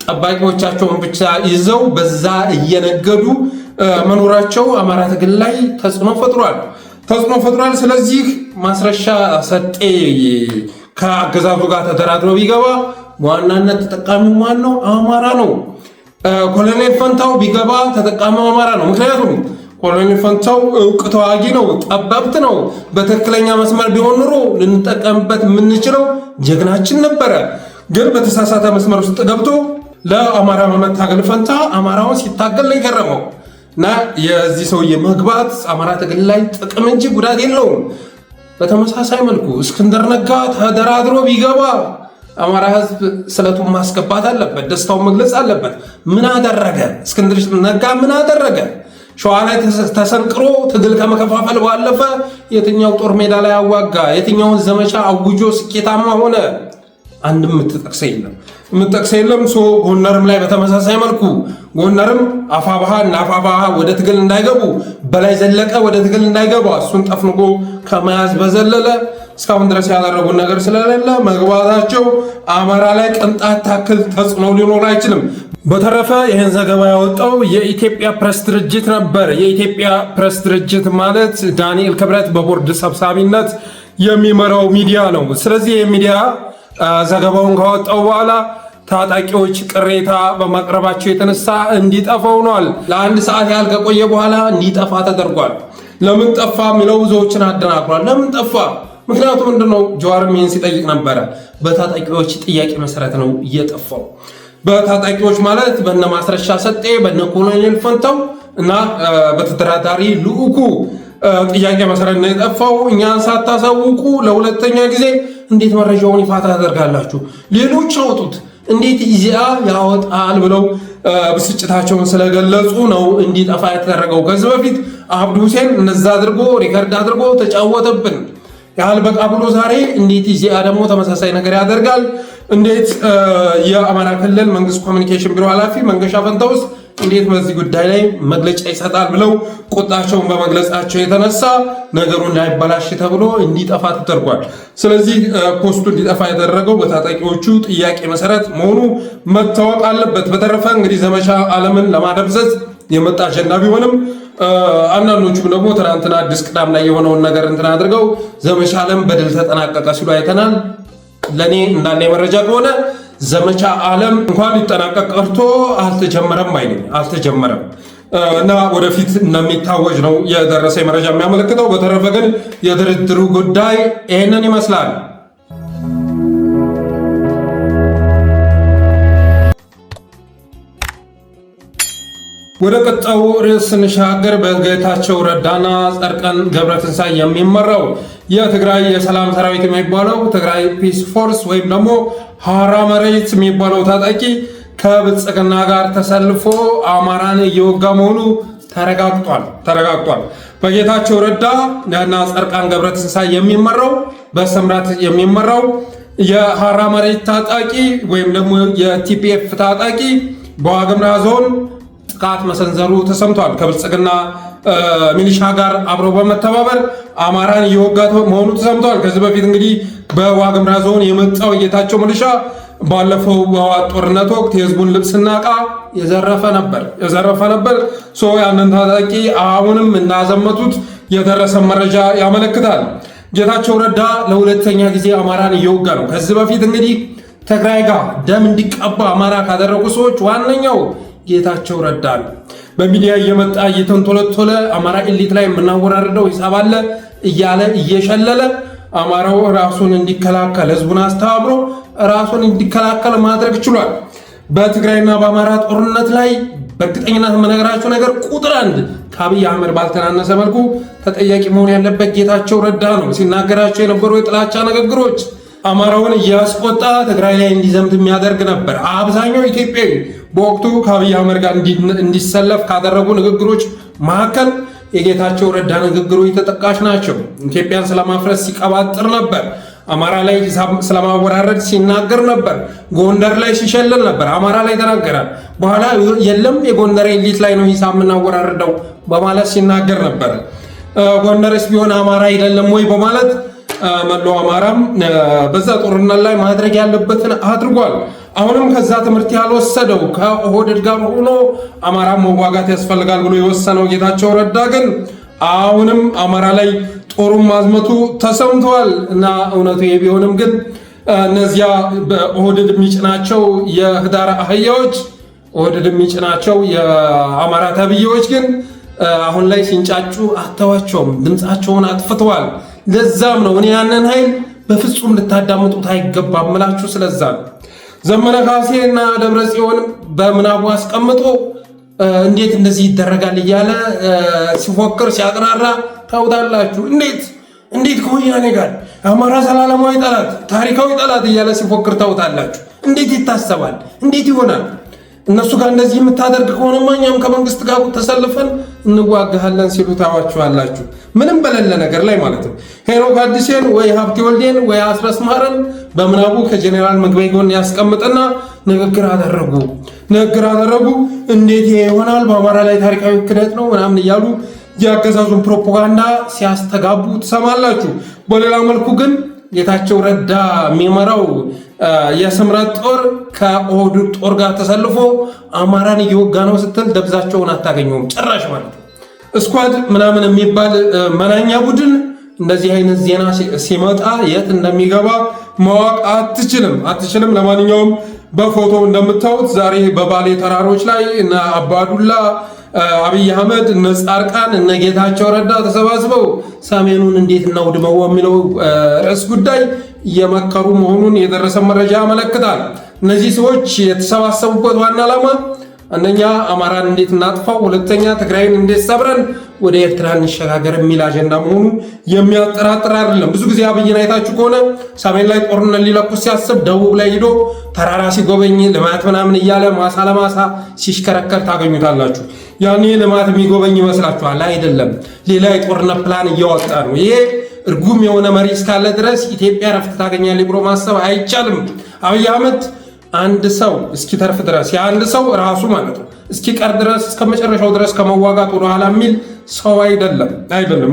ጠባቂዎቻቸውን ብቻ ይዘው በዛ እየነገዱ መኖራቸው አማራ ትግል ላይ ተጽዕኖ ፈጥሯል። ስለዚህ ማስረሻ ሰጤ ከአገዛዙ ጋር ተደራድሮ ቢገባ በዋናነት ተጠቃሚው ማን ነው? አማራ ነው። ኮሎኔል ፈንታው ቢገባ ተጠቃሚው አማራ ነው። ምክንያቱም ኮሎኔል ፈንታው እውቅ ተዋጊ ነው፣ ጠበብት ነው። በትክክለኛ መስመር ቢሆን ኑሮ ልንጠቀምበት የምንችለው ጀግናችን ነበረ። ግን በተሳሳተ መስመር ውስጥ ገብቶ ለአማራ በመታገል ፈንታ አማራውን ሲታገል ነው የከረመው እና የዚህ ሰውዬ መግባት አማራ ትግል ላይ ጥቅም እንጂ ጉዳት የለውም። በተመሳሳይ መልኩ እስክንድር ነጋ ተደራድሮ ቢገባ አማራ ሕዝብ ስለቱን ማስገባት አለበት፣ ደስታውን መግለጽ አለበት። ምን አደረገ? እስክንድር ነጋ ምን አደረገ? ሸዋ ላይ ተሰንቅሮ ትግል ከመከፋፈል ባለፈ የትኛው ጦር ሜዳ ላይ አዋጋ? የትኛውን ዘመቻ አውጆ ስኬታማ ሆነ? አንድም የምትጠቅሰ የለም። ጎንደርም ላይ በተመሳሳይ መልኩ ጎንደርም አፋብኃ እና አፋብኃ ወደ ትግል እንዳይገቡ በላይ ዘለቀ ወደ ትግል እንዳይገባ እሱን ጠፍንጎ ከመያዝ በዘለለ እስካሁን ድረስ ያደረጉን ነገር ስለሌለ መግባታቸው አማራ ላይ ቅንጣት ታክል ተጽዕኖ ሊኖር አይችልም። በተረፈ ይህን ዘገባ ያወጣው የኢትዮጵያ ፕሬስ ድርጅት ነበር። የኢትዮጵያ ፕሬስ ድርጅት ማለት ዳንኤል ክብረት በቦርድ ሰብሳቢነት የሚመራው ሚዲያ ነው። ስለዚህ የሚዲያ ዘገባውን ካወጣው በኋላ ታጣቂዎች ቅሬታ በማቅረባቸው የተነሳ እንዲጠፋ ሆኗል። ለአንድ ሰዓት ያህል ከቆየ በኋላ እንዲጠፋ ተደርጓል። ለምን ጠፋ የሚለው ብዙዎችን አደናግሯል። ለምን ጠፋ? ምክንያቱም ምንድነው? ጀዋርም ይህን ሲጠይቅ ነበረ። በታጣቂዎች ጥያቄ መሰረት ነው እየጠፋው። በታጣቂዎች ማለት በነ ማስረሻ ሰጤ በነ ኮሎኔል ፈንታው እና በተደራዳሪ ልዑኩ ጥያቄ መሰረት ነው የጠፋው። እኛን ሳታሳውቁ ለሁለተኛ ጊዜ እንዴት መረጃውን ይፋ ታደርጋላችሁ? ሌሎች አውጡት፣ እንዴት ኢዜአ ያወጣል ብለው ብስጭታቸውን ስለገለጹ ነው እንዲጠፋ የተደረገው። ከዚህ በፊት አብዱ ሁሴን እነዛ አድርጎ ሪከርድ አድርጎ ተጫወተብን ያህል በቃ ብሎ ዛሬ እንዴት ኢዜአ ደግሞ ተመሳሳይ ነገር ያደርጋል? እንዴት የአማራ ክልል መንግስት ኮሚኒኬሽን ቢሮ ኃላፊ መንገሻ ፈንታውስ እንዴት በዚህ ጉዳይ ላይ መግለጫ ይሰጣል ብለው ቁጣቸውን በመግለጻቸው የተነሳ ነገሩ እንዳይበላሽ ተብሎ እንዲጠፋ ተደርጓል። ስለዚህ ፖስቱ እንዲጠፋ ያደረገው በታጣቂዎቹ ጥያቄ መሰረት መሆኑ መታወቅ አለበት። በተረፈ እንግዲህ ዘመቻ ዓለምን ለማደብዘዝ የመጣ አጀንዳ ቢሆንም አንዳንዶቹም ደግሞ ትናንትና አዲስ ቅዳም ላይ የሆነውን ነገር እንትን አድርገው ዘመቻ ዓለም በድል ተጠናቀቀ ሲሉ አይተናል። ለእኔ እንዳለ መረጃ ከሆነ ዘመቻ ዓለም እንኳን ሊጠናቀቅ ቀርቶ አልተጀመረም አልተጀመረም እና ወደፊት እንደሚታወጅ ነው የደረሰ መረጃ የሚያመለክተው። በተረፈ ግን የድርድሩ ጉዳይ ይህንን ይመስላል። ወደ ቀጣዩ ርዕስ ስንሻገር በጌታቸው ረዳና ጻድቃን ገብረትንሳኤ የሚመራው የትግራይ የሰላም ሰራዊት የሚባለው ትግራይ ፒስ ፎርስ ወይም ደግሞ ሐራ መሬት የሚባለው ታጣቂ ከብልጽግና ጋር ተሰልፎ አማራን እየወጋ መሆኑ ተረጋግጧል። በጌታቸው ረዳ እና ጻድቃን ገብረትንሳኤ የሚመራው በስምረት የሚመራው የሐራ መሬት ታጣቂ ወይም ደግሞ የቲፒኤፍ ታጣቂ በዋግምራ ዞን ጥቃት መሰንዘሩ ተሰምቷል። ከብልጽግና ሚሊሻ ጋር አብሮ በመተባበር አማራን እየወጋ መሆኑ ተሰምቷል። ከዚህ በፊት እንግዲህ በዋግምራ ዞን የመጣው የጌታቸው ሚሊሻ ባለፈው በህወሓት ጦርነት ወቅት የህዝቡን ልብስና ዕቃ የዘረፈ ነበር። ያንን ታጣቂ አሁንም እናዘመቱት የደረሰ መረጃ ያመለክታል። ጌታቸው ረዳ ለሁለተኛ ጊዜ አማራን እየወጋ ነው። ከዚህ በፊት እንግዲህ ትግራይ ጋር ደም እንዲቀባ አማራ ካደረጉ ሰዎች ዋነኛው ጌታቸው ረዳ ነው። በሚዲያ እየመጣ እየተንቶለቶለ አማራ ኤሊት ላይ የምናወራርደው ሂሳብ አለ እያለ እየሸለለ አማራው ራሱን እንዲከላከል ህዝቡን አስተባብሮ ራሱን እንዲከላከል ማድረግ ችሏል። በትግራይና በአማራ ጦርነት ላይ በእርግጠኝነት የምነግራቸው ነገር ቁጥር አንድ ከአብይ አህመድ ባልተናነሰ መልኩ ተጠያቂ መሆን ያለበት ጌታቸው ረዳ ነው። ሲናገራቸው የነበሩ የጥላቻ ንግግሮች አማራውን እያስቆጣ ትግራይ ላይ እንዲዘምት የሚያደርግ ነበር። አብዛኛው ኢትዮጵያዊ በወቅቱ ከአብይ አህመድ ጋር እንዲሰለፍ ካደረጉ ንግግሮች መካከል የጌታቸው ረዳ ንግግሮች ተጠቃሽ ናቸው። ኢትዮጵያን ስለማፍረስ ሲቀባጥር ነበር። አማራ ላይ ስለማወራረድ ሲናገር ነበር። ጎንደር ላይ ሲሸልል ነበር። አማራ ላይ ተናገራል። በኋላ የለም የጎንደር ኤሊት ላይ ነው ሂሳብ የምናወራርደው በማለት ሲናገር ነበር። ጎንደርስ ቢሆን አማራ አይደለም ወይ በማለት መላው አማራም በዛ ጦርነት ላይ ማድረግ ያለበትን አድርጓል። አሁንም ከዛ ትምህርት ያልወሰደው ከኦህዴድ ጋር ሆኖ አማራ መዋጋት ያስፈልጋል ብሎ የወሰነው ጌታቸው ረዳ ግን አሁንም አማራ ላይ ጦሩን ማዝመቱ ተሰምቷል። እና እውነቱ ቢሆንም ግን እነዚያ በኦህዴድ የሚጭናቸው የህዳር አህያዎች ኦህዴድ የሚጭናቸው የአማራ ተብዬዎች ግን አሁን ላይ ሲንጫጩ አተዋቸውም፣ ድምፃቸውን አጥፍተዋል። ለዛም ነው እኔ ያንን ኃይል በፍጹም ልታዳምጡት አይገባም ምላችሁ። ስለዛ ነው ዘመነ ካሴ እና ደብረ ጽዮን በምናቡ አስቀምጦ እንዴት እንደዚህ ይደረጋል እያለ ሲፎክር ሲያቅራራ ታውታላችሁ። እንዴት ከወያኔ ጋር አማራ ሰላማዊ ጠላት ታሪካዊ ጠላት እያለ ሲፎክር ታውታላችሁ። እንዴት ይታሰባል? እንዴት ይሆናል? እነሱ ጋር እንደዚህ የምታደርግ ከሆነማ እኛም ከመንግስት ጋር ተሰልፈን እንዋጋሃለን ሲሉ ታዋችኋላችሁ። ምንም በሌለ ነገር ላይ ማለት ነው። ሄኖክ አዲሴን ወይ ሀብቴ ወልዴን ወይ አስረስ ማረን በምናቡ ከጄኔራል ምግበይ ጎን ያስቀምጥና ንግግር አደረጉ። እንዴት ይሆናል? በአማራ ላይ ታሪካዊ ክደት ነው ምናምን እያሉ የአገዛዙን ፕሮፓጋንዳ ሲያስተጋቡ ትሰማላችሁ። በሌላ መልኩ ግን ጌታቸው ረዳ የሚመራው የስምረት ጦር ከኦህዴድ ጦር ጋር ተሰልፎ አማራን እየወጋ ነው ስትል ደብዛቸውን አታገኘውም ጭራሽ ማለት ነው። እስኳድ ምናምን የሚባል መናኛ ቡድን እንደዚህ አይነት ዜና ሲመጣ የት እንደሚገባ ማወቅ አትችልም። ለማንኛውም በፎቶ እንደምታዩት ዛሬ በባሌ ተራሮች ላይ እነ አባዱላ አብይ አህመድ እነ ጻድቃን እነ ጌታቸው ረዳ ተሰባስበው ሰሜኑን እንዴት እናውድመው የሚለው ርዕስ ጉዳይ እየመከሩ መሆኑን የደረሰ መረጃ ያመለክታል። እነዚህ ሰዎች የተሰባሰቡበት ዋና ዓላማ አንደኛ አማራን እንዴት እናጥፋው፣ ሁለተኛ ትግራይን እንዴት ሰብረን ወደ ኤርትራ እንሸጋገር የሚል አጀንዳ መሆኑ የሚያጠራጥር አይደለም። ብዙ ጊዜ አብይን አይታችሁ ከሆነ ሰሜን ላይ ጦርነት ሊለኩስ ሲያስብ ደቡብ ላይ ሂዶ ተራራ ሲጎበኝ ልማት ምናምን እያለ ማሳ ለማሳ ሲሽከረከር ታገኙታላችሁ። ያኔ ልማት የሚጎበኝ ይመስላችኋል? አይደለም፣ ሌላ የጦርነት ፕላን እያወጣ ነው። ይሄ እርጉም የሆነ መሪ እስካለ ድረስ ኢትዮጵያ ረፍት ታገኛለች ብሎ ማሰብ አይቻልም። አብይ አህመድ አንድ ሰው እስኪተርፍ ድረስ የአንድ ሰው ራሱ ማለት ነው እስኪቀር ድረስ እስከ መጨረሻው ድረስ ከመዋጋት ወደ ኋላ የሚል ሰው አይደለም።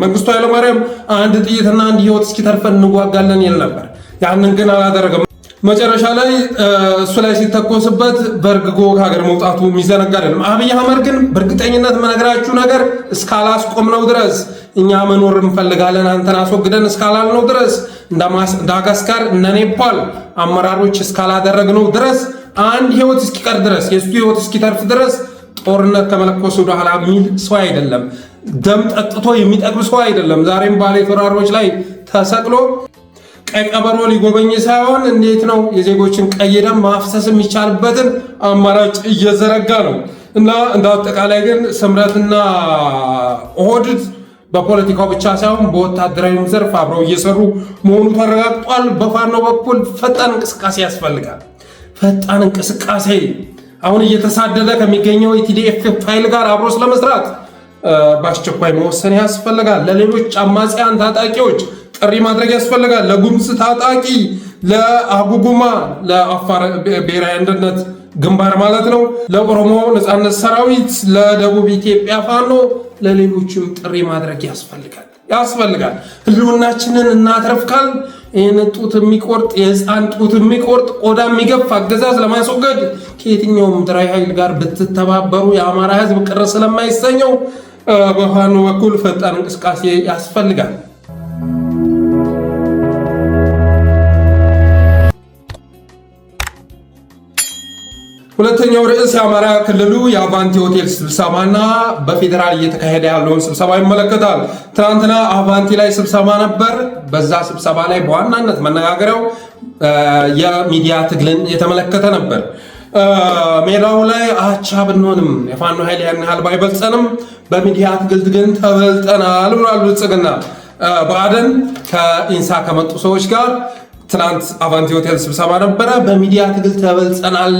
መንግስቱ ኃይለማርያም አንድ ጥይትና አንድ ህይወት እስኪተርፈን እንዋጋለን ይል ነበር። ያንን ግን አላደረገም። መጨረሻ ላይ እሱ ላይ ሲተኮስበት በእርግጎ ከሀገር መውጣቱ የሚዘነጋ አይደለም። አብይ አህመድ ግን በእርግጠኝነት መነግራችሁ ነገር እስካላስቆምነው ድረስ እኛ መኖር እንፈልጋለን አንተን አስወግደን እስካላልነው ድረስ እንደ ማዳጋስካር እነ ኔፓል አመራሮች እስካላደረግነው ድረስ አንድ ህይወት እስኪቀር ድረስ የእሱ ህይወት እስኪተርፍ ድረስ ጦርነት ከመለኮስ ወደ ኋላ የሚል ሰው አይደለም። ደም ጠጥቶ የሚጠግብ ሰው አይደለም። ዛሬም ባሌ ተራሮች ላይ ተሰቅሎ ቀይ ቀበሮ ሊጎበኝ ሳይሆን እንዴት ነው የዜጎችን ቀይ ደም ማፍሰስ የሚቻልበትን አማራጭ እየዘረጋ ነው። እና እንደ አጠቃላይ ግን ስምረትና ኦህዴድ በፖለቲካው ብቻ ሳይሆን በወታደራዊም ዘርፍ አብረው እየሰሩ መሆኑ ተረጋግጧል። በፋኖ በኩል ፈጣን እንቅስቃሴ ያስፈልጋል። ፈጣን እንቅስቃሴ አሁን እየተሳደደ ከሚገኘው የቲዲኤፍ ፋይል ጋር አብሮ ስለመስራት በአስቸኳይ መወሰን ያስፈልጋል። ለሌሎች አማጽያን ታጣቂዎች ጥሪ ማድረግ ያስፈልጋል። ለጉምዝ ታጣቂ ለአጉጉማ ለአፋር ብሔራዊ አንድነት ግንባር ማለት ነው፣ ለኦሮሞ ነጻነት ሰራዊት፣ ለደቡብ ኢትዮጵያ ፋኖ፣ ለሌሎችም ጥሪ ማድረግ ያስፈልጋል። ህልውናችንን እናትረፍካል። ይህን ጡት የሚቆርጥ የህፃን ጡት የሚቆርጥ ቆዳ የሚገፍ አገዛዝ ለማስወገድ ከየትኛውም ምድራዊ ኃይል ጋር ብትተባበሩ የአማራ ህዝብ ቅር ስለማይሰኘው በፋኖ በኩል ፈጣን እንቅስቃሴ ያስፈልጋል። ሁለተኛው ርዕስ የአማራ ክልሉ የአቫንቲ ሆቴል ስብሰባና በፌዴራል እየተካሄደ ያለውን ስብሰባ ይመለከታል። ትናንትና አቫንቲ ላይ ስብሰባ ነበር። በዛ ስብሰባ ላይ በዋናነት መነጋገሪያው የሚዲያ ትግልን የተመለከተ ነበር። ሜዳው ላይ አቻ ብንሆንም የፋኖ ኃይል ያን ያህል ባይበልጸንም በሚዲያ ትግል ግን ተበልጠናል ብሏል ብልጽግና። ብአዴን ከኢንሳ ከመጡ ሰዎች ጋር ትናንት አቫንቲ ሆቴል ስብሰባ ነበረ። በሚዲያ ትግል ተበልጸናል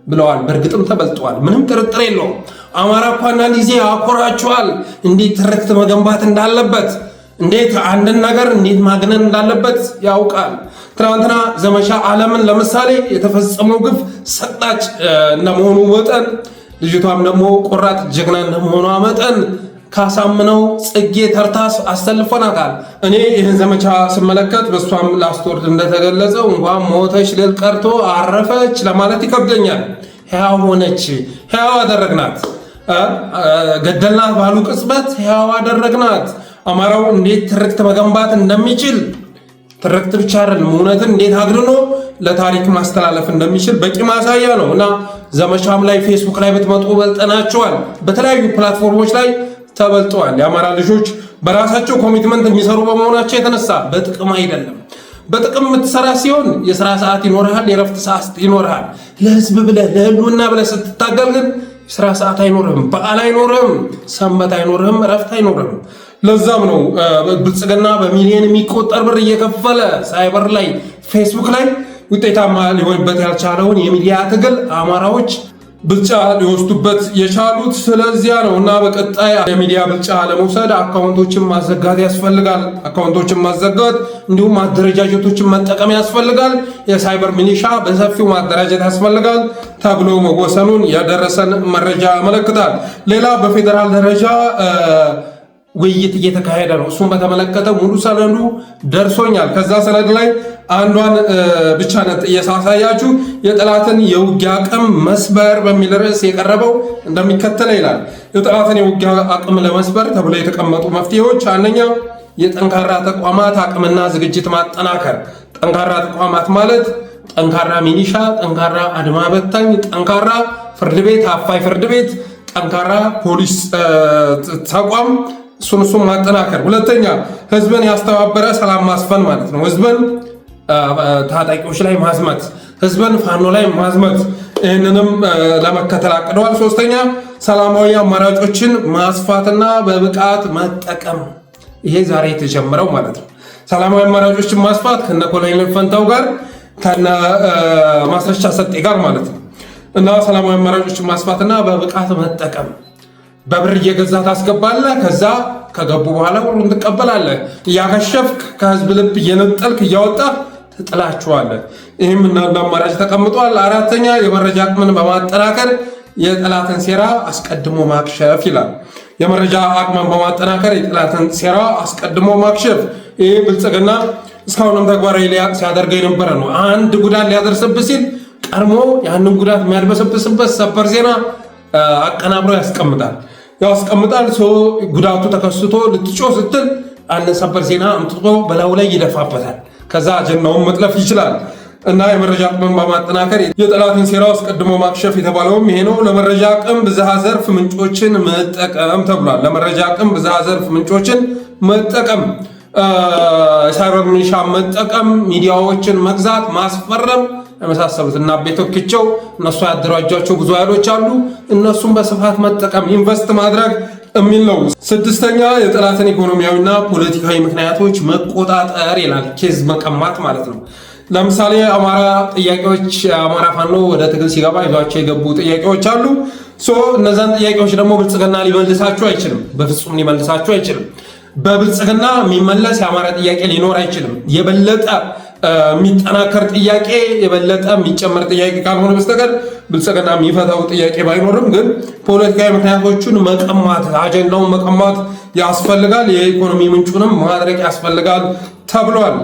ብለዋል። በእርግጥም ተበልጠዋል፣ ምንም ጥርጥር የለውም። አማራ እኮ አንዳንድ ጊዜ ያኮራችኋል፣ እንዴት ትርክት መገንባት እንዳለበት፣ እንዴት አንድን ነገር እንዴት ማግነን እንዳለበት ያውቃል። ትናንትና ዘመቻ ዓለምን ለምሳሌ የተፈጸመው ግፍ ሰጣጭ እንደመሆኑ መጠን ልጅቷም ደግሞ ቆራጥ ጀግና እንደመሆኗ መጠን ካሳምነው ጽጌ ተርታ አሰልፈናታል። እኔ ይህን ዘመቻ ስመለከት በእሷም ላስቶርድ እንደተገለጸው እንኳን ሞተች ልል ቀርቶ አረፈች ለማለት ይከብደኛል። ሕያው ሆነች፣ ሕያው አደረግናት። ገደልናት ባሉ ቅጽበት ሕያው አደረግናት። አማራው እንዴት ትርክት መገንባት እንደሚችል ትርክት ብቻ አይደለም፣ እውነትን እንዴት አግንኖ ለታሪክ ማስተላለፍ እንደሚችል በቂ ማሳያ ነው እና ዘመቻም ላይ ፌስቡክ ላይ ብትመጡ በልጠናቸዋል። በተለያዩ ፕላትፎርሞች ላይ ተበልጠዋል። የአማራ ልጆች በራሳቸው ኮሚትመንት የሚሰሩ በመሆናቸው የተነሳ በጥቅም አይደለም። በጥቅም የምትሰራ ሲሆን የስራ ሰዓት ይኖርሃል፣ የረፍት ሰዓት ይኖርሃል። ለህዝብ ብለህ ለህልውና ብለህ ስትታገል ግን የስራ ሰዓት አይኖርህም፣ በዓል አይኖርህም፣ ሰንበት አይኖርህም፣ ረፍት አይኖርህም። ለዛም ነው ብልጽግና በሚሊዮን የሚቆጠር ብር እየከፈለ ሳይበር ላይ ፌስቡክ ላይ ውጤታማ ሊሆንበት ያልቻለውን የሚዲያ ትግል አማራዎች ብልጫ ሊወስዱበት የቻሉት ስለዚያ ነው እና በቀጣይ የሚዲያ ብልጫ ለመውሰድ አካውንቶችን ማዘጋት ያስፈልጋል። አካውንቶችን ማዘጋት እንዲሁም አደረጃጀቶችን መጠቀም ያስፈልጋል። የሳይበር ሚሊሻ በሰፊው ማደራጀት ያስፈልጋል ተብሎ መወሰኑን የደረሰን መረጃ ያመለክታል። ሌላ በፌዴራል ደረጃ ውይይት እየተካሄደ ነው። እሱም በተመለከተ ሙሉ ሰነዱ ደርሶኛል። ከዛ ሰነድ ላይ አንዷን ብቻ ነጥ እየሳሳያችሁ የጠላትን የውጊያ አቅም መስበር በሚል ርዕስ የቀረበው እንደሚከተለ ይላል። የጠላትን የውጊያ አቅም ለመስበር ተብሎ የተቀመጡ መፍትሄዎች፣ አንደኛ የጠንካራ ተቋማት አቅምና ዝግጅት ማጠናከር። ጠንካራ ተቋማት ማለት ጠንካራ ሚሊሻ፣ ጠንካራ አድማ በታኝ፣ ጠንካራ ፍርድ ቤት፣ አፋይ ፍርድ ቤት፣ ጠንካራ ፖሊስ ተቋም እሱን ማጠናከር። ሁለተኛ ህዝብን ያስተባበረ ሰላም ማስፈን ማለት ነው። ህዝብን ታጣቂዎች ላይ ማዝመት፣ ህዝብን ፋኖ ላይ ማዝመት፣ ይህንንም ለመከተል አቅደዋል። ሶስተኛ ሰላማዊ አማራጮችን ማስፋትና በብቃት መጠቀም። ይሄ ዛሬ የተጀመረው ማለት ነው። ሰላማዊ አማራጮችን ማስፋት ከነ ኮሎኔል ፈንታው ጋር ከነ ማስረሻ ሰጤ ጋር ማለት ነው እና ሰላማዊ አማራጮችን ማስፋትና በብቃት መጠቀም። በብር እየገዛ ታስገባለህ። ከዛ ከገቡ በኋላ ሁሉን ትቀበላለህ። እያከሸፍክ ከህዝብ ልብ እየነጠልክ እያወጣ ትጥላችኋለህ። ይህም እና አማራጭ ተቀምጧል። አራተኛ የመረጃ አቅምን በማጠናከር የጠላትን ሴራ አስቀድሞ ማክሸፍ ይላል። የመረጃ አቅምን በማጠናከር የጠላትን ሴራ አስቀድሞ ማክሸፍ። ይህ ብልጽግና እስካሁንም ተግባራዊ ሲያደርገ የነበረ ነው። አንድ ጉዳት ሊያደርስብህ ሲል ቀድሞ ያንን ጉዳት የሚያድበሰብስበት ሰበር ዜና አቀናብሮ ያስቀምጣል። ጉዳቱ ተከስቶ ልትጮህ ስትል አንድ ሰበር ዜና አምጥቶ በላዩ ላይ ይደፋበታል። ከዛ አጀንዳውን መጥለፍ ይችላል እና የመረጃ አቅምን በማጠናከር የጠላትን ሴራ አስቀድሞ ማክሸፍ የተባለውም ይሄ ነው። ለመረጃ አቅም ብዝሃ ዘርፍ ምንጮችን መጠቀም ተብሏል። ለመረጃ አቅም ብዝሃ ዘርፍ ምንጮችን መጠቀም፣ ሳይበር ሚሊሻ መጠቀም፣ ሚዲያዎችን መግዛት፣ ማስፈረም የመሳሰሉት እና ቤቶክቸው እነሱ ያደራጇቸው ብዙ ኃይሎች አሉ። እነሱም በስፋት መጠቀም፣ ኢንቨስት ማድረግ የሚል ነው። ስድስተኛ የጠላትን ኢኮኖሚያዊና ፖለቲካዊ ምክንያቶች መቆጣጠር ይላል። ኬዝ መቀማት ማለት ነው። ለምሳሌ አማራ ጥያቄዎች አማራ ፋኖ ወደ ትግል ሲገባ ይዟቸው የገቡ ጥያቄዎች አሉ። እነዛን ጥያቄዎች ደግሞ ብልጽግና ሊመልሳቸው አይችልም። በፍጹም ሊመልሳቸው አይችልም። በብልጽግና የሚመለስ የአማራ ጥያቄ ሊኖር አይችልም። የበለጠ የሚጠናከር ጥያቄ የበለጠ የሚጨመር ጥያቄ ካልሆነ በስተቀር ብልጽግና የሚፈታው ጥያቄ ባይኖርም ግን ፖለቲካዊ ምክንያቶቹን መቀማት አጀንዳውን መቀማት ያስፈልጋል። የኢኮኖሚ ምንጩንም ማድረግ ያስፈልጋል ተብሏል።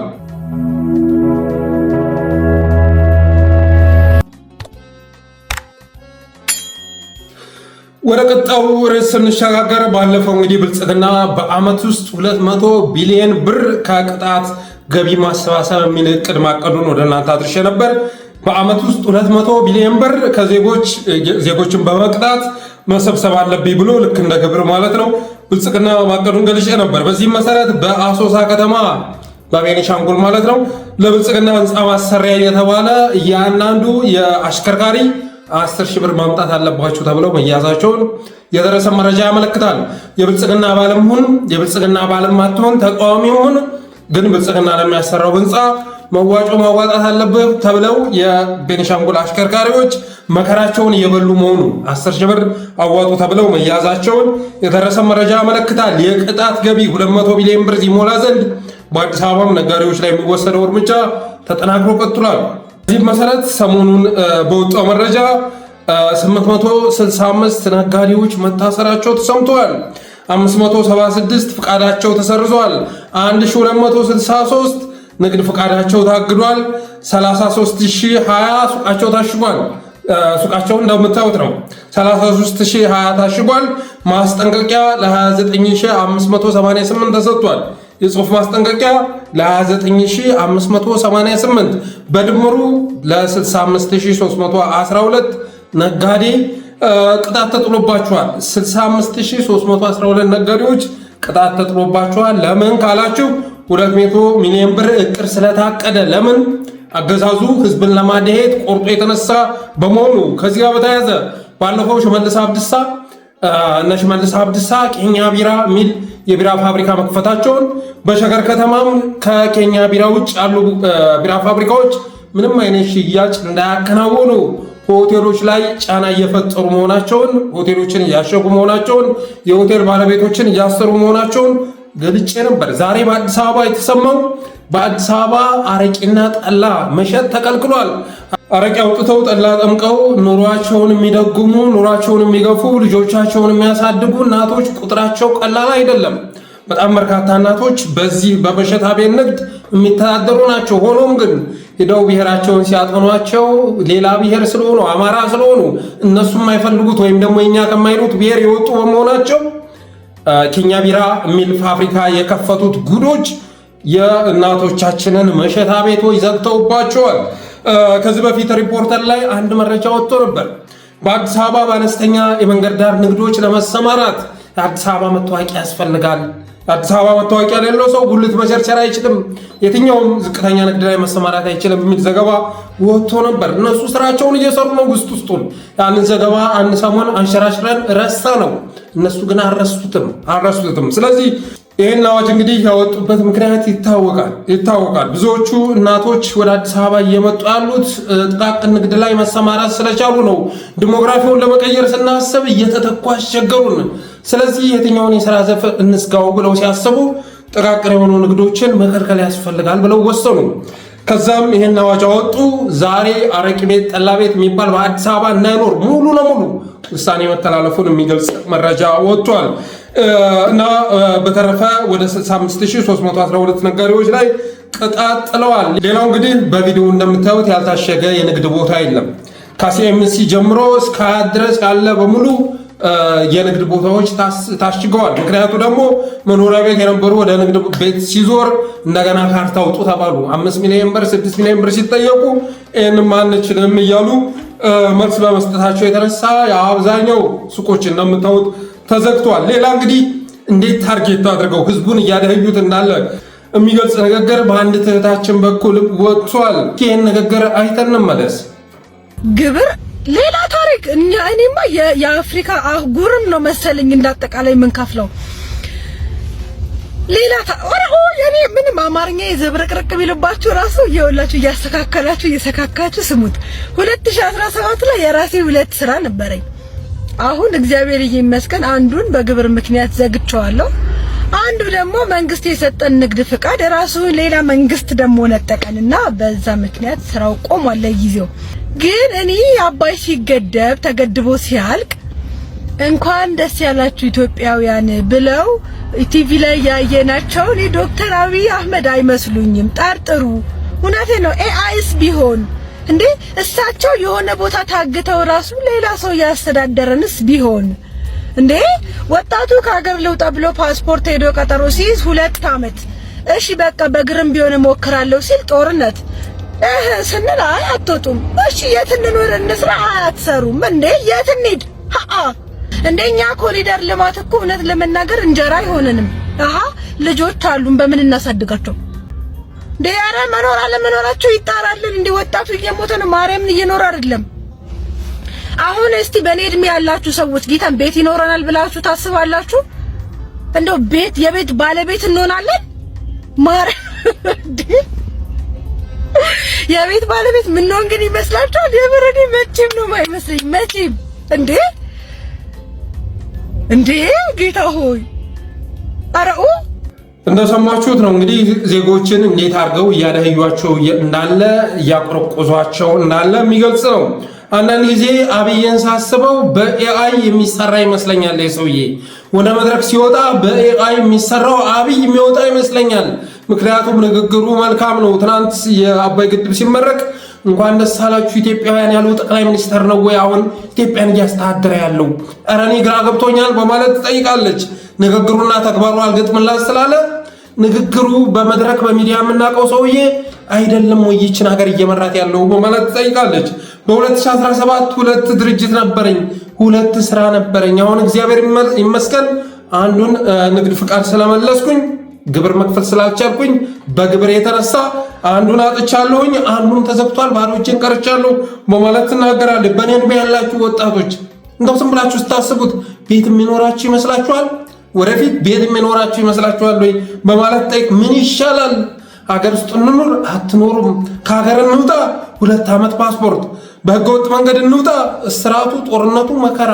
ወደ ቀጣዩ ርዕስ ስንሸጋገር ባለፈው እንግዲህ ብልጽግና በአመት ውስጥ 200 ቢሊዮን ብር ከቅጣት ገቢ ማሰባሰብ የሚል እቅድ ማቀዱን ወደ እናንተ አድርሼ ነበር። በአመት ውስጥ 200 ቢሊዮን ብር ዜጎችን በመቅጣት መሰብሰብ አለብኝ ብሎ ልክ እንደ ግብር ማለት ነው ብልጽግና ማቀዱን ገልጬ ነበር። በዚህም መሰረት በአሶሳ ከተማ በቤኒሻንጉል ማለት ነው ለብልጽግና ህንፃ ማሰሪያ የተባለ እያንዳንዱ የአሽከርካሪ 10 ሺህ ብር ማምጣት አለባቸው ተብለው መያዛቸውን የደረሰ መረጃ ያመለክታል። የብልጽግና አባልም ሁን የብልጽግና አባልም አትሆን ተቃዋሚ ሁን ግን ብልጽግና ለሚያሰራው ህንፃ መዋጮ ማዋጣት አለበት ተብለው የቤኒሻንጉል አሽከርካሪዎች መከራቸውን እየበሉ መሆኑ 10 ሺህ ብር አዋጡ ተብለው መያዛቸውን የደረሰ መረጃ ያመለክታል። የቅጣት ገቢ 200 ቢሊዮን ብር ይሞላ ዘንድ በአዲስ አበባም ነጋዴዎች ላይ የሚወሰደው እርምጃ ተጠናክሮ ቀጥሏል። በዚህ መሰረት ሰሞኑን በወጣው መረጃ 865 ነጋዴዎች መታሰራቸው ተሰምቷል። 576 ፍቃዳቸው ተሰርዟል። 1263 ንግድ ፍቃዳቸው ታግዷል። 33020 ሱቃቸው ታሽጓል። ሱቃቸው እንደምታዩት ነው። 33020 ታሽጓል። ማስጠንቀቂያ ለ29588 ተሰጥቷል። የጽሁፍ ማስጠንቀቂያ ለ29588 በድምሩ ለ65312 ነጋዴ ቅጣት ተጥሎባቸዋል። 65312 ነጋዴዎች ቅጣት ተጥሎባቸዋል። ለምን ካላችሁ 200 ሚሊዮን ብር እቅድ ስለታቀደ። ለምን አገዛዙ ህዝብን ለማደሄት ቆርጦ የተነሳ በመሆኑ። ከዚህ ጋር በተያያዘ ባለፈው ሽመልስ አብዲሳ ኬኛ ቢራ የሚል የቢራ ፋብሪካ መክፈታቸውን በሸገር ከተማም ከኬኛ ቢራ ውጭ ያሉ ቢራ ፋብሪካዎች ምንም አይነት ሽያጭ እንዳያከናውኑ ሆቴሎች ላይ ጫና እየፈጠሩ መሆናቸውን፣ ሆቴሎችን እያሸጉ መሆናቸውን፣ የሆቴል ባለቤቶችን እያሰሩ መሆናቸውን ገልጬ ነበር። ዛሬ በአዲስ አበባ የተሰማው በአዲስ አበባ አረቂና ጠላ መሸጥ ተከልክሏል። አረቂ አውጥተው ጠላ ጠምቀው ኑሯቸውን የሚደጉሙ ኑሯቸውን የሚገፉ ልጆቻቸውን የሚያሳድጉ እናቶች ቁጥራቸው ቀላል አይደለም። በጣም በርካታ እናቶች በዚህ በመሸታ ቤት ንግድ የሚተዳደሩ ናቸው። ሆኖም ግን ሄደው ብሔራቸውን ሲያጠኗቸው ሌላ ብሔር ስለሆኑ አማራ ስለሆኑ እነሱ የማይፈልጉት ወይም ደግሞ የኛ ከማይሉት ብሔር የወጡ በመሆናቸው ኬኛ ቢራ የሚል ፋብሪካ የከፈቱት ጉዶች የእናቶቻችንን መሸታ ቤቶች ዘግተውባቸዋል። ከዚህ በፊት ሪፖርተር ላይ አንድ መረጃ ወጥቶ ነበር። በአዲስ አበባ በአነስተኛ የመንገድ ዳር ንግዶች ለመሰማራት የአዲስ አበባ መታወቂያ ያስፈልጋል። የአዲስ አበባ መታወቂያ የሌለው ሰው ጉልት መቸርቸር አይችልም፣ የትኛውም ዝቅተኛ ንግድ ላይ መሰማራት አይችልም የሚል ዘገባ ወጥቶ ነበር። እነሱ ስራቸውን እየሰሩ ነው ውስጡን። ያንን ዘገባ አንድ ሰሞን አንሸራሽረን ረሳ ነው። እነሱ ግን አልረሱትም። ስለዚህ ይህን አዋጅ እንግዲህ ያወጡበት ምክንያት ይታወቃል። ብዙዎቹ እናቶች ወደ አዲስ አበባ እየመጡ ያሉት ጥቃቅን ንግድ ላይ መሰማራት ስለቻሉ ነው። ዲሞግራፊውን ለመቀየር ስናስብ እየተተኩ አስቸገሩን። ስለዚህ የትኛውን የሥራ ዘርፍ እንስጋው ብለው ሲያስቡ ጥቃቅን የሆኑ ንግዶችን መከልከል ያስፈልጋል ብለው ወሰኑ። ከዛም ይህን አዋጅ አወጡ። ዛሬ አረቂ ቤት፣ ጠላ ቤት የሚባል በአዲስ አበባ እንዳይኖር ሙሉ ለሙሉ ውሳኔ መተላለፉን የሚገልጽ መረጃ ወጥቷል። እና በተረፈ ወደ 65312 ነጋዴዎች ላይ ቅጣት ጥለዋል። ሌላው እንግዲህ በቪዲዮ እንደምታዩት ያልታሸገ የንግድ ቦታ የለም። ከሲኤምሲ ጀምሮ እስከ ሀያት ድረስ ያለ በሙሉ የንግድ ቦታዎች ታሽገዋል። ምክንያቱ ደግሞ መኖሪያ ቤት የነበሩ ወደ ንግድ ቤት ሲዞር እንደገና ካርታ አውጡ ተባሉ። 5 ሚሊዮን ብር 6 ሚሊዮን ብር ሲጠየቁ ይህንም አንችልም እያሉ መልስ በመስጠታቸው የተነሳ የአብዛኛው ሱቆች እንደምታዩት ተዘግቷል። ሌላ እንግዲህ እንዴት ታርጌት አድርገው ህዝቡን እያደህዩት እንዳለ የሚገልጽ ንግግር በአንድ እህታችን በኩል ወጥቷል። ይህን ንግግር አይተን እንመለስ። ግብር ሌላ ታሪክ። እኔማ የአፍሪካ አህጉርን ነው መሰለኝ እንዳጠቃላይ የምንከፍለው ሌላ የኔ ምንም አማርኛ የዘብረቅረቅ ቢልባችሁ ራሱ እየወላችሁ እየሰካካችሁ ስሙት። 2017 ላይ የራሴ 2 ስራ ነበረኝ። አሁን እግዚአብሔር ይመስገን አንዱን በግብር ምክንያት ዘግቼዋለሁ። አንዱ ደግሞ መንግስት የሰጠን ንግድ ፍቃድ ራሱ ሌላ መንግስት ደግሞ ነጠቀንና በዛ ምክንያት ስራው ቆሟል ለጊዜው። ግን እኔ አባይ ሲገደብ ተገድቦ ሲያልቅ እንኳን ደስ ያላችሁ ኢትዮጵያውያን ብለው ቲቪ ላይ ያየናቸው እኔ ዶክተር አብይ አህመድ አይመስሉኝም። ጠርጥሩ። እውነቴ ነው። ኤአይስ ቢሆን እንዴ እሳቸው የሆነ ቦታ ታግተው ራሱ ሌላ ሰው ያስተዳደረንስ ቢሆን እንዴ ወጣቱ ከሀገር ልውጣ ብሎ ፓስፖርት ሄዶ ቀጠሮ ሲይዝ 2 አመት እሺ በቃ በግርም ቢሆን እሞክራለሁ ሲል ጦርነት ስንል አይ አትወጡም እሺ የት እንኖር እንስራ አትሰሩም እንዴ የት እንሂድ እንደኛ ኮሪደር ልማት እኮ እውነት ለመናገር እንጀራ አይሆንንም ልጆች አሉን በምን እናሳድጋቸው እንዴ ኧረ መኖር አለመኖራቸው ይጣራልን እንዴ ወጣቱ እየሞተ ነው ማርያምን እየኖረ አይደለም አሁን እስቲ በኔ እድሜ ያላችሁ ሰዎች ጌታን ቤት ይኖረናል ብላችሁ ታስባላችሁ እንደው ቤት የቤት ባለቤት እንሆናለን የቤት ባለቤት ምን ነው እንግዲህ ይመስላችኋል የበረዴ መቼም ነው ማይመስለኝ መቼም እንዴ ጌታ ሆይ አረኡ እንደሰማችሁት ነው እንግዲህ ዜጎችን እንዴት አድርገው እያደህዩአቸው እንዳለ እያቆረቆዟቸው እንዳለ የሚገልጽ ነው። አንዳንድ ጊዜ አብይን ሳስበው በኤአይ የሚሰራ ይመስለኛል። የሰውዬ ወደ መድረክ ሲወጣ በኤአይ የሚሰራው አብይ የሚወጣ ይመስለኛል። ምክንያቱም ንግግሩ መልካም ነው። ትናንት የአባይ ግድብ ሲመረቅ እንኳን ደስ አላችሁ ኢትዮጵያውያን ያለው ጠቅላይ ሚኒስተር ነው ወይ አሁን ኢትዮጵያን እያስተዳደረ ያለው? ኧረ እኔ ግራ ገብቶኛል በማለት ትጠይቃለች። ንግግሩና ተግባሩ አልገጥምላት ስላለ ንግግሩ በመድረክ በሚዲያ የምናውቀው ሰውዬ አይደለም ወይ ይችን ሀገር እየመራት ያለው በማለት ትጠይቃለች። በ2017 2 ድርጅት ነበረኝ፣ 2 ስራ ነበረኝ። አሁን እግዚአብሔር ይመስገን አንዱን ንግድ ፍቃድ ስለመለስኩኝ ግብር መክፈል ስላልቻልኩኝ በግብር የተነሳ አንዱን አጥቻለሁኝ፣ አንዱን ተዘግቷል፣ ባዶ እጄን ቀርቻለሁ በማለት ትናገራለች። በእኔ ዕድሜ ያላችሁ ወጣቶች እንደው ዝም ብላችሁ ስታስቡት ቤት የሚኖራችሁ ይመስላችኋል? ወደፊት ቤት የሚኖራችሁ ይመስላችኋል ወይ በማለት ጠይቅ። ምን ይሻላል? ሀገር ውስጥ እንኑር? አትኖሩም? ከሀገር እንውጣ? 2 ዓመት ፓስፖርት፣ በህገወጥ መንገድ እንውጣ? እስራቱ፣ ጦርነቱ፣ መከራ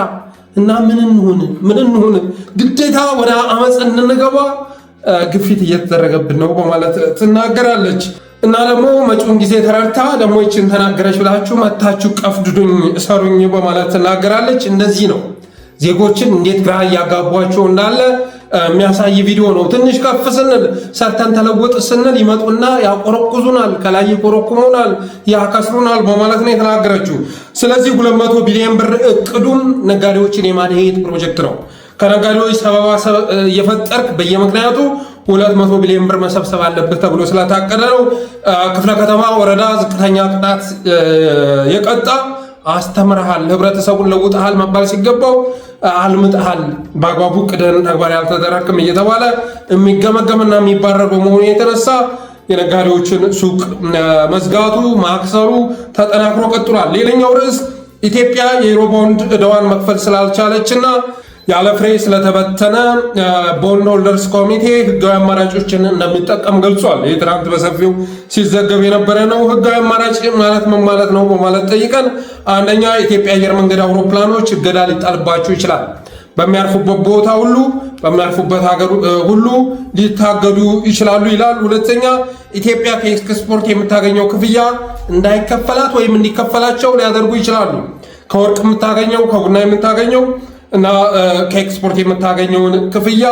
እና ምን እንሁን? ግዴታ ወደ አመፅ እንንገባ? ግፊት እየተደረገብን ነው በማለት ትናገራለች። እና ደግሞ መጪውን ጊዜ ተረድታ ደግሞ ይችን ተናገረች ብላችሁ መታችሁ ቀፍድዱኝ እሰሩኝ በማለት ትናገራለች። እንደዚህ ነው ዜጎችን እንዴት ግራ እያጋቧቸው እንዳለ የሚያሳይ ቪዲዮ ነው። ትንሽ ከፍ ስንል ሰርተን ተለወጥ ስንል ይመጡና ያቆረቁዙናል፣ ከላይ ይቆረቁሙናል፣ ያከስሩናል በማለት ነው የተናገረችው። ስለዚህ 200 ቢሊዮን ብር እቅዱም ነጋዴዎችን የማድሄት ፕሮጀክት ነው። ከነጋዴዎች ሰበባ እየፈጠርክ በየምክንያቱ 200 ቢሊዮን ብር መሰብሰብ አለብህ ተብሎ ስለታቀደ ነው። ክፍለ ከተማ፣ ወረዳ ዝቅተኛ ቅጣት የቀጣ አስተምረሃል፣ ህብረተሰቡን ለውጠሃል መባል ሲገባው አልምጠሃል፣ በአግባቡ ቅደን ተግባር ያልተደረክም እየተባለ የሚገመገምና የሚባረር በመሆኑ የተነሳ የነጋዴዎችን ሱቅ መዝጋቱ ማክሰሩ ተጠናክሮ ቀጥሏል። ሌላኛው ርዕስ ኢትዮጵያ የዩሮ ቦንድ ዕዳዋን መክፈል ስላልቻለችና ያለ ፍሬ ስለተበተነ ቦንድ ሆልደርስ ኮሚቴ ህጋዊ አማራጮችን እንደሚጠቀም ገልጿል። ይህ ትናንት በሰፊው ሲዘገብ የነበረ ነው። ህጋዊ አማራጭ ማለት ምን ማለት ነው በማለት ጠይቀን፣ አንደኛ የኢትዮጵያ አየር መንገድ አውሮፕላኖች እገዳ ሊጣልባቸው ይችላል። በሚያርፉበት ቦታ ሁሉ በሚያርፉበት ሀገር ሁሉ ሊታገዱ ይችላሉ ይላል። ሁለተኛ ኢትዮጵያ ከኤክስፖርት የምታገኘው ክፍያ እንዳይከፈላት ወይም እንዲከፈላቸው ሊያደርጉ ይችላሉ። ከወርቅ የምታገኘው ከቡና የምታገኘው እና ከኤክስፖርት የምታገኘውን ክፍያ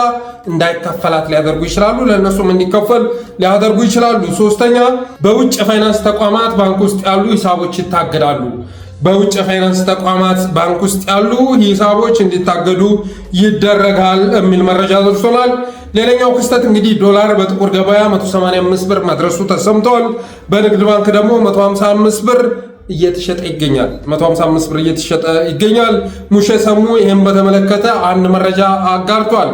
እንዳይከፈላት ሊያደርጉ ይችላሉ። ለእነሱም እንዲከፈል ሊያደርጉ ይችላሉ። ሶስተኛ በውጭ ፋይናንስ ተቋማት ባንክ ውስጥ ያሉ ሂሳቦች ይታገዳሉ። በውጭ ፋይናንስ ተቋማት ባንክ ውስጥ ያሉ ሂሳቦች እንዲታገዱ ይደረጋል የሚል መረጃ ደርሶናል። ሌላኛው ክስተት እንግዲህ ዶላር በጥቁር ገበያ 185 ብር መድረሱ ተሰምቷል። በንግድ ባንክ ደግሞ 155 ብር እየተሸጠ ይገኛል። 155 ብር እየተሸጠ ይገኛል። ሙሼ ሰሙ ይሄን በተመለከተ አንድ መረጃ አጋርቷል።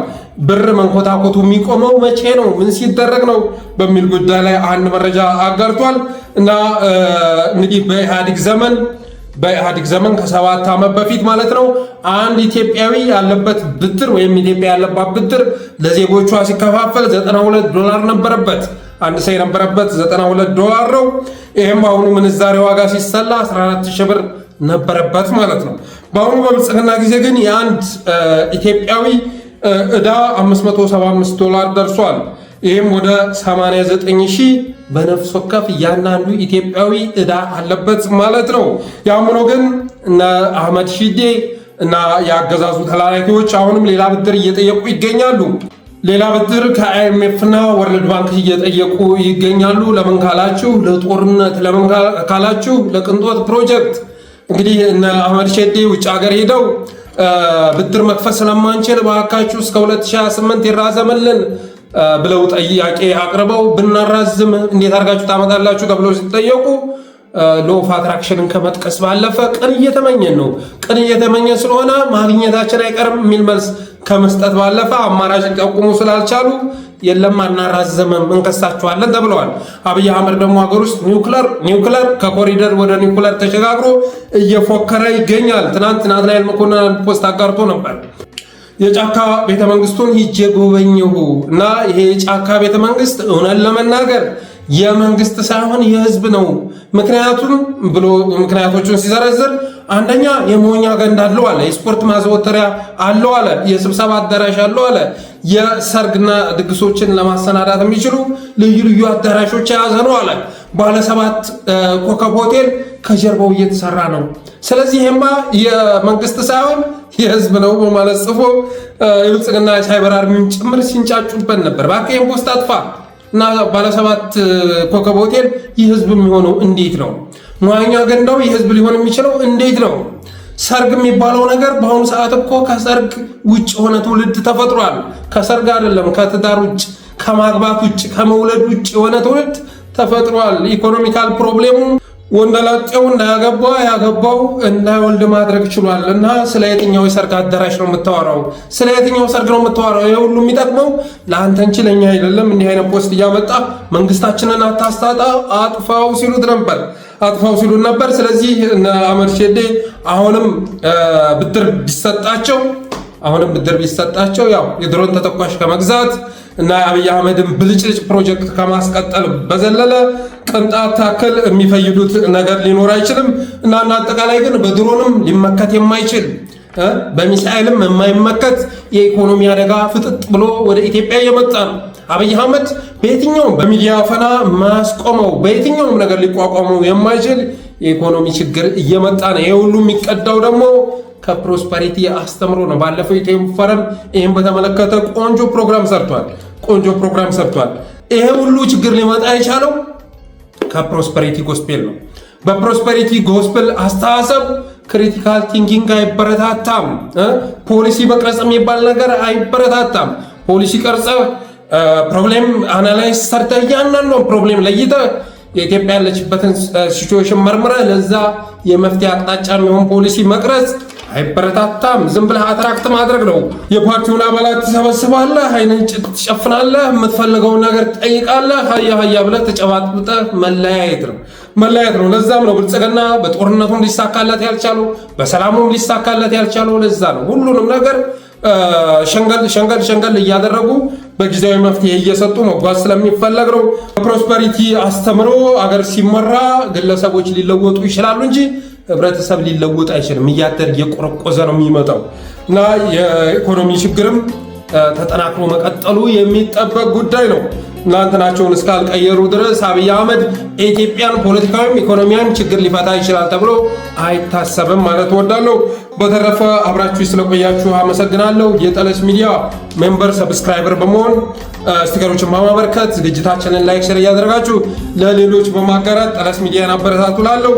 ብር መንኮታኮቱ የሚቆመው መቼ ነው? ምን ሲደረግ ነው? በሚል ጉዳይ ላይ አንድ መረጃ አጋርቷል። እና እንግዲህ በኢህአዴግ ዘመን ከ7 ዓመት በፊት ማለት ነው አንድ ኢትዮጵያዊ ያለበት ብድር ወይም ኢትዮጵያ ያለባት ብድር ለዜጎቿ ሲከፋፈል $92 ነበረበት። አንድ ሰው የነበረበት $92 ነው። ይሄም በአሁኑ ምንዛሬ ዋጋ ሲሰላ 14000 ብር ነበረበት ማለት ነው። በአሁኑ በብልጽግና ጊዜ ግን የአንድ ኢትዮጵያዊ ዕዳ $575 ደርሷል። ይህም ወደ 89,000 በነፍስ ወከፍ እያንዳንዱ ኢትዮጵያዊ ዕዳ አለበት ማለት ነው። ያም ሆኖ ግን እነ አህመድ ሺዴ እና የአገዛዙ ተላላኪዎች አሁንም ሌላ ብድር እየጠየቁ ይገኛሉ። ሌላ ብድር ከአይኤምኤፍ እና ወርልድ ባንክ እየጠየቁ ይገኛሉ። ለምን ካላችሁ ለጦርነት፣ ለምን ካላችሁ ለቅንጦት ፕሮጀክት። እንግዲህ እነ አህመድ ሺዴ ውጭ ሀገር ሄደው ብድር መክፈል ስለማንችል እባካችሁ እስከ 2028 ይራዘምልን ብለው ጥያቄ አቅርበው ብናራዝም እንዴት አድርጋችሁ ታመጣላችሁ ተብለው ሲጠየቁ ሎ ኦፍ አትራክሽንን ከመጥቀስ ባለፈ ቅን እየተመኘን ነው፣ ቅን እየተመኘን ስለሆነ ማግኘታችን አይቀርም የሚል መልስ ከመስጠት ባለፈ አማራጭ ሊጠቁሙ ስላልቻሉ የለም አናራዘምም እንከሳችኋለን ተብለዋል። አብይ አህመድ ደግሞ ሀገር ውስጥ ኒውክለር ከኮሪደር ወደ ኒውክለር ተሸጋግሮ እየፎከረ ይገኛል። ትናንት ናትናኤል መኮንን ፖስት አጋርቶ ነበር። የጫካ ቤተመንግስቱን ሂጄ ጎበኘሁ እና ይሄ የጫካ ቤተመንግስት እውነት ለመናገር የመንግስት ሳይሆን የህዝብ ነው። ምክንያቱም ብሎ ምክንያቶቹን ሲዘረዝር አንደኛ የመሆኛ ገንዳ አለው አለ፣ የስፖርት ማዘወተሪያ አለው አለ፣ የስብሰባ አዳራሽ አለው አለ፣ የሰርግና ድግሶችን ለማሰናዳት የሚችሉ ልዩ ልዩ አዳራሾች የያዘ ነው አለ። ባለ 7 ኮከብ ሆቴል ከጀርባው እየተሰራ ነው። ስለዚህ ይሄማ የመንግስት ሳይሆን የህዝብ ነው በማለት ጽፎ የብልጽግና ሳይበር አርሚውን ጭምር ሲንጫጩበት ነበር። ባከም ፖስት አጥፋ እና ባለ 7 ኮከብ ሆቴል የህዝብ የሚሆነው እንዴት ነው? መዋኛ ገንዳው የህዝብ ሊሆን የሚችለው እንዴት ነው? ሰርግ የሚባለው ነገር በአሁኑ ሰዓት እኮ ከሰርግ ውጭ የሆነ ትውልድ ተፈጥሯል። ከሰርግ አይደለም ከትዳር ውጭ፣ ከማግባት ውጭ፣ ከመውለድ ውጭ የሆነ ትውልድ ተፈጥሯል። ኢኮኖሚካል ፕሮብሌሙ ወንደላጤው እንዳያገባ ያገባው እንዳይወልድ ማድረግ ችሏል። እና ስለ የትኛው የሰርግ አዳራሽ ነው የምታወራው? ስለ የትኛው ሰርግ ነው የምታወራው? ይሄ ሁሉ የሚጠቅመው ለአንተ እንጂ ለኛ አይደለም። እንዲህ አይነት ፖስት እያመጣ መንግስታችንን አታስታጣ፣ አጥፋው ሲሉት ነበር፣ አጥፋው ሲሉት ነበር። ስለዚህ እነ አህመድ ሺዴ አሁንም ብድር ቢሰጣቸው ያው የድሮን ተተኳሽ ከመግዛት እና አብይ አህመድን ብልጭልጭ ፕሮጀክት ከማስቀጠል በዘለለ ቅንጣት ታክል የሚፈይዱት ነገር ሊኖር አይችልም። እና አጠቃላይ ግን በድሮንም ሊመከት የማይችል በሚሳኤልም የማይመከት የኢኮኖሚ አደጋ ፍጥጥ ብሎ ወደ ኢትዮጵያ እየመጣ ነው። አብይ አህመድ በየትኛውም በሚዲያ ፈና ማስቆመው በየትኛውም ነገር ሊቋቋመው የማይችል የኢኮኖሚ ችግር እየመጣ ነው። ይሄ ሁሉ የሚቀዳው ደግሞ ከፕሮስፐሪቲ አስተምሮ ነው። ባለፈው ኢትዮጵያ ፎረም ይሄን በተመለከተ ቆንጆ ፕሮግራም ሰርቷል። ይሄ ሁሉ ችግር ሊመጣ የቻለው ከፕሮስፐሪቲ ጎስፔል ነው። በፕሮስፐሪቲ ጎስፔል አስተሳሰብ ክሪቲካል ቲንኪንግ አይበረታታም። ፖሊሲ መቅረጽ የሚባል ነገር አይበረታታም። ፖሊሲ ቀርጸ ፕሮብሌም አናላይዝ ሰርተ እያንዳንዱ ፕሮብሌም ለይተ የኢትዮጵያ ያለችበትን ሲቹዌሽን መርምረ ለዛ የመፍትሄ አቅጣጫ የሚሆን ፖሊሲ መቅረጽ አይበረታታም። ዝም ብለህ አትራክት ማድረግ ነው። የፓርቲውን አባላት ትሰበስባለህ፣ አይንን ትጨፍናለህ፣ የምትፈልገውን ነገር ትጠይቃለህ፣ ሀያ ብለህ ተጨባጥብጠህ መለያየት ነው። ለዛም ነው ብልጽግና በጦርነቱም ሊሳካለት ያልቻለው፣ በሰላሙም ሊሳካለት ያልቻለው። ለዛ ነው ሁሉንም ነገር ሸንገል እያደረጉ በጊዜያዊ መፍትሄ እየሰጡ መጓዝ ስለሚፈለግ ነው። በፕሮስፐሪቲ አስተምሮ አገር ሲመራ ግለሰቦች ሊለወጡ ይችላሉ እንጂ ህብረተሰብ ሊለወጥ አይችልም። እያደር እየቆረቆዘ ነው የሚመጣው እና የኢኮኖሚ ችግርም ተጠናክሮ መቀጠሉ የሚጠበቅ ጉዳይ ነው። እናንተናቸውን እስካልቀየሩ ድረስ አብይ አህመድ የኢትዮጵያን ፖለቲካዊም ኢኮኖሚያን ችግር ሊፈታ ይችላል ተብሎ አይታሰብም ማለት እወዳለሁ። በተረፈ አብራችሁ ስለቆያችሁ አመሰግናለሁ። የጠለስ ሚዲያ ሜምበር ሰብስክራይበር በመሆን ስቲከሮችን በማበርከት ዝግጅታችንን ላይክ፣ ሼር እያደረጋችሁ ለሌሎች በማጋራት ጠለስ ሚዲያን አበረታቱላለሁ።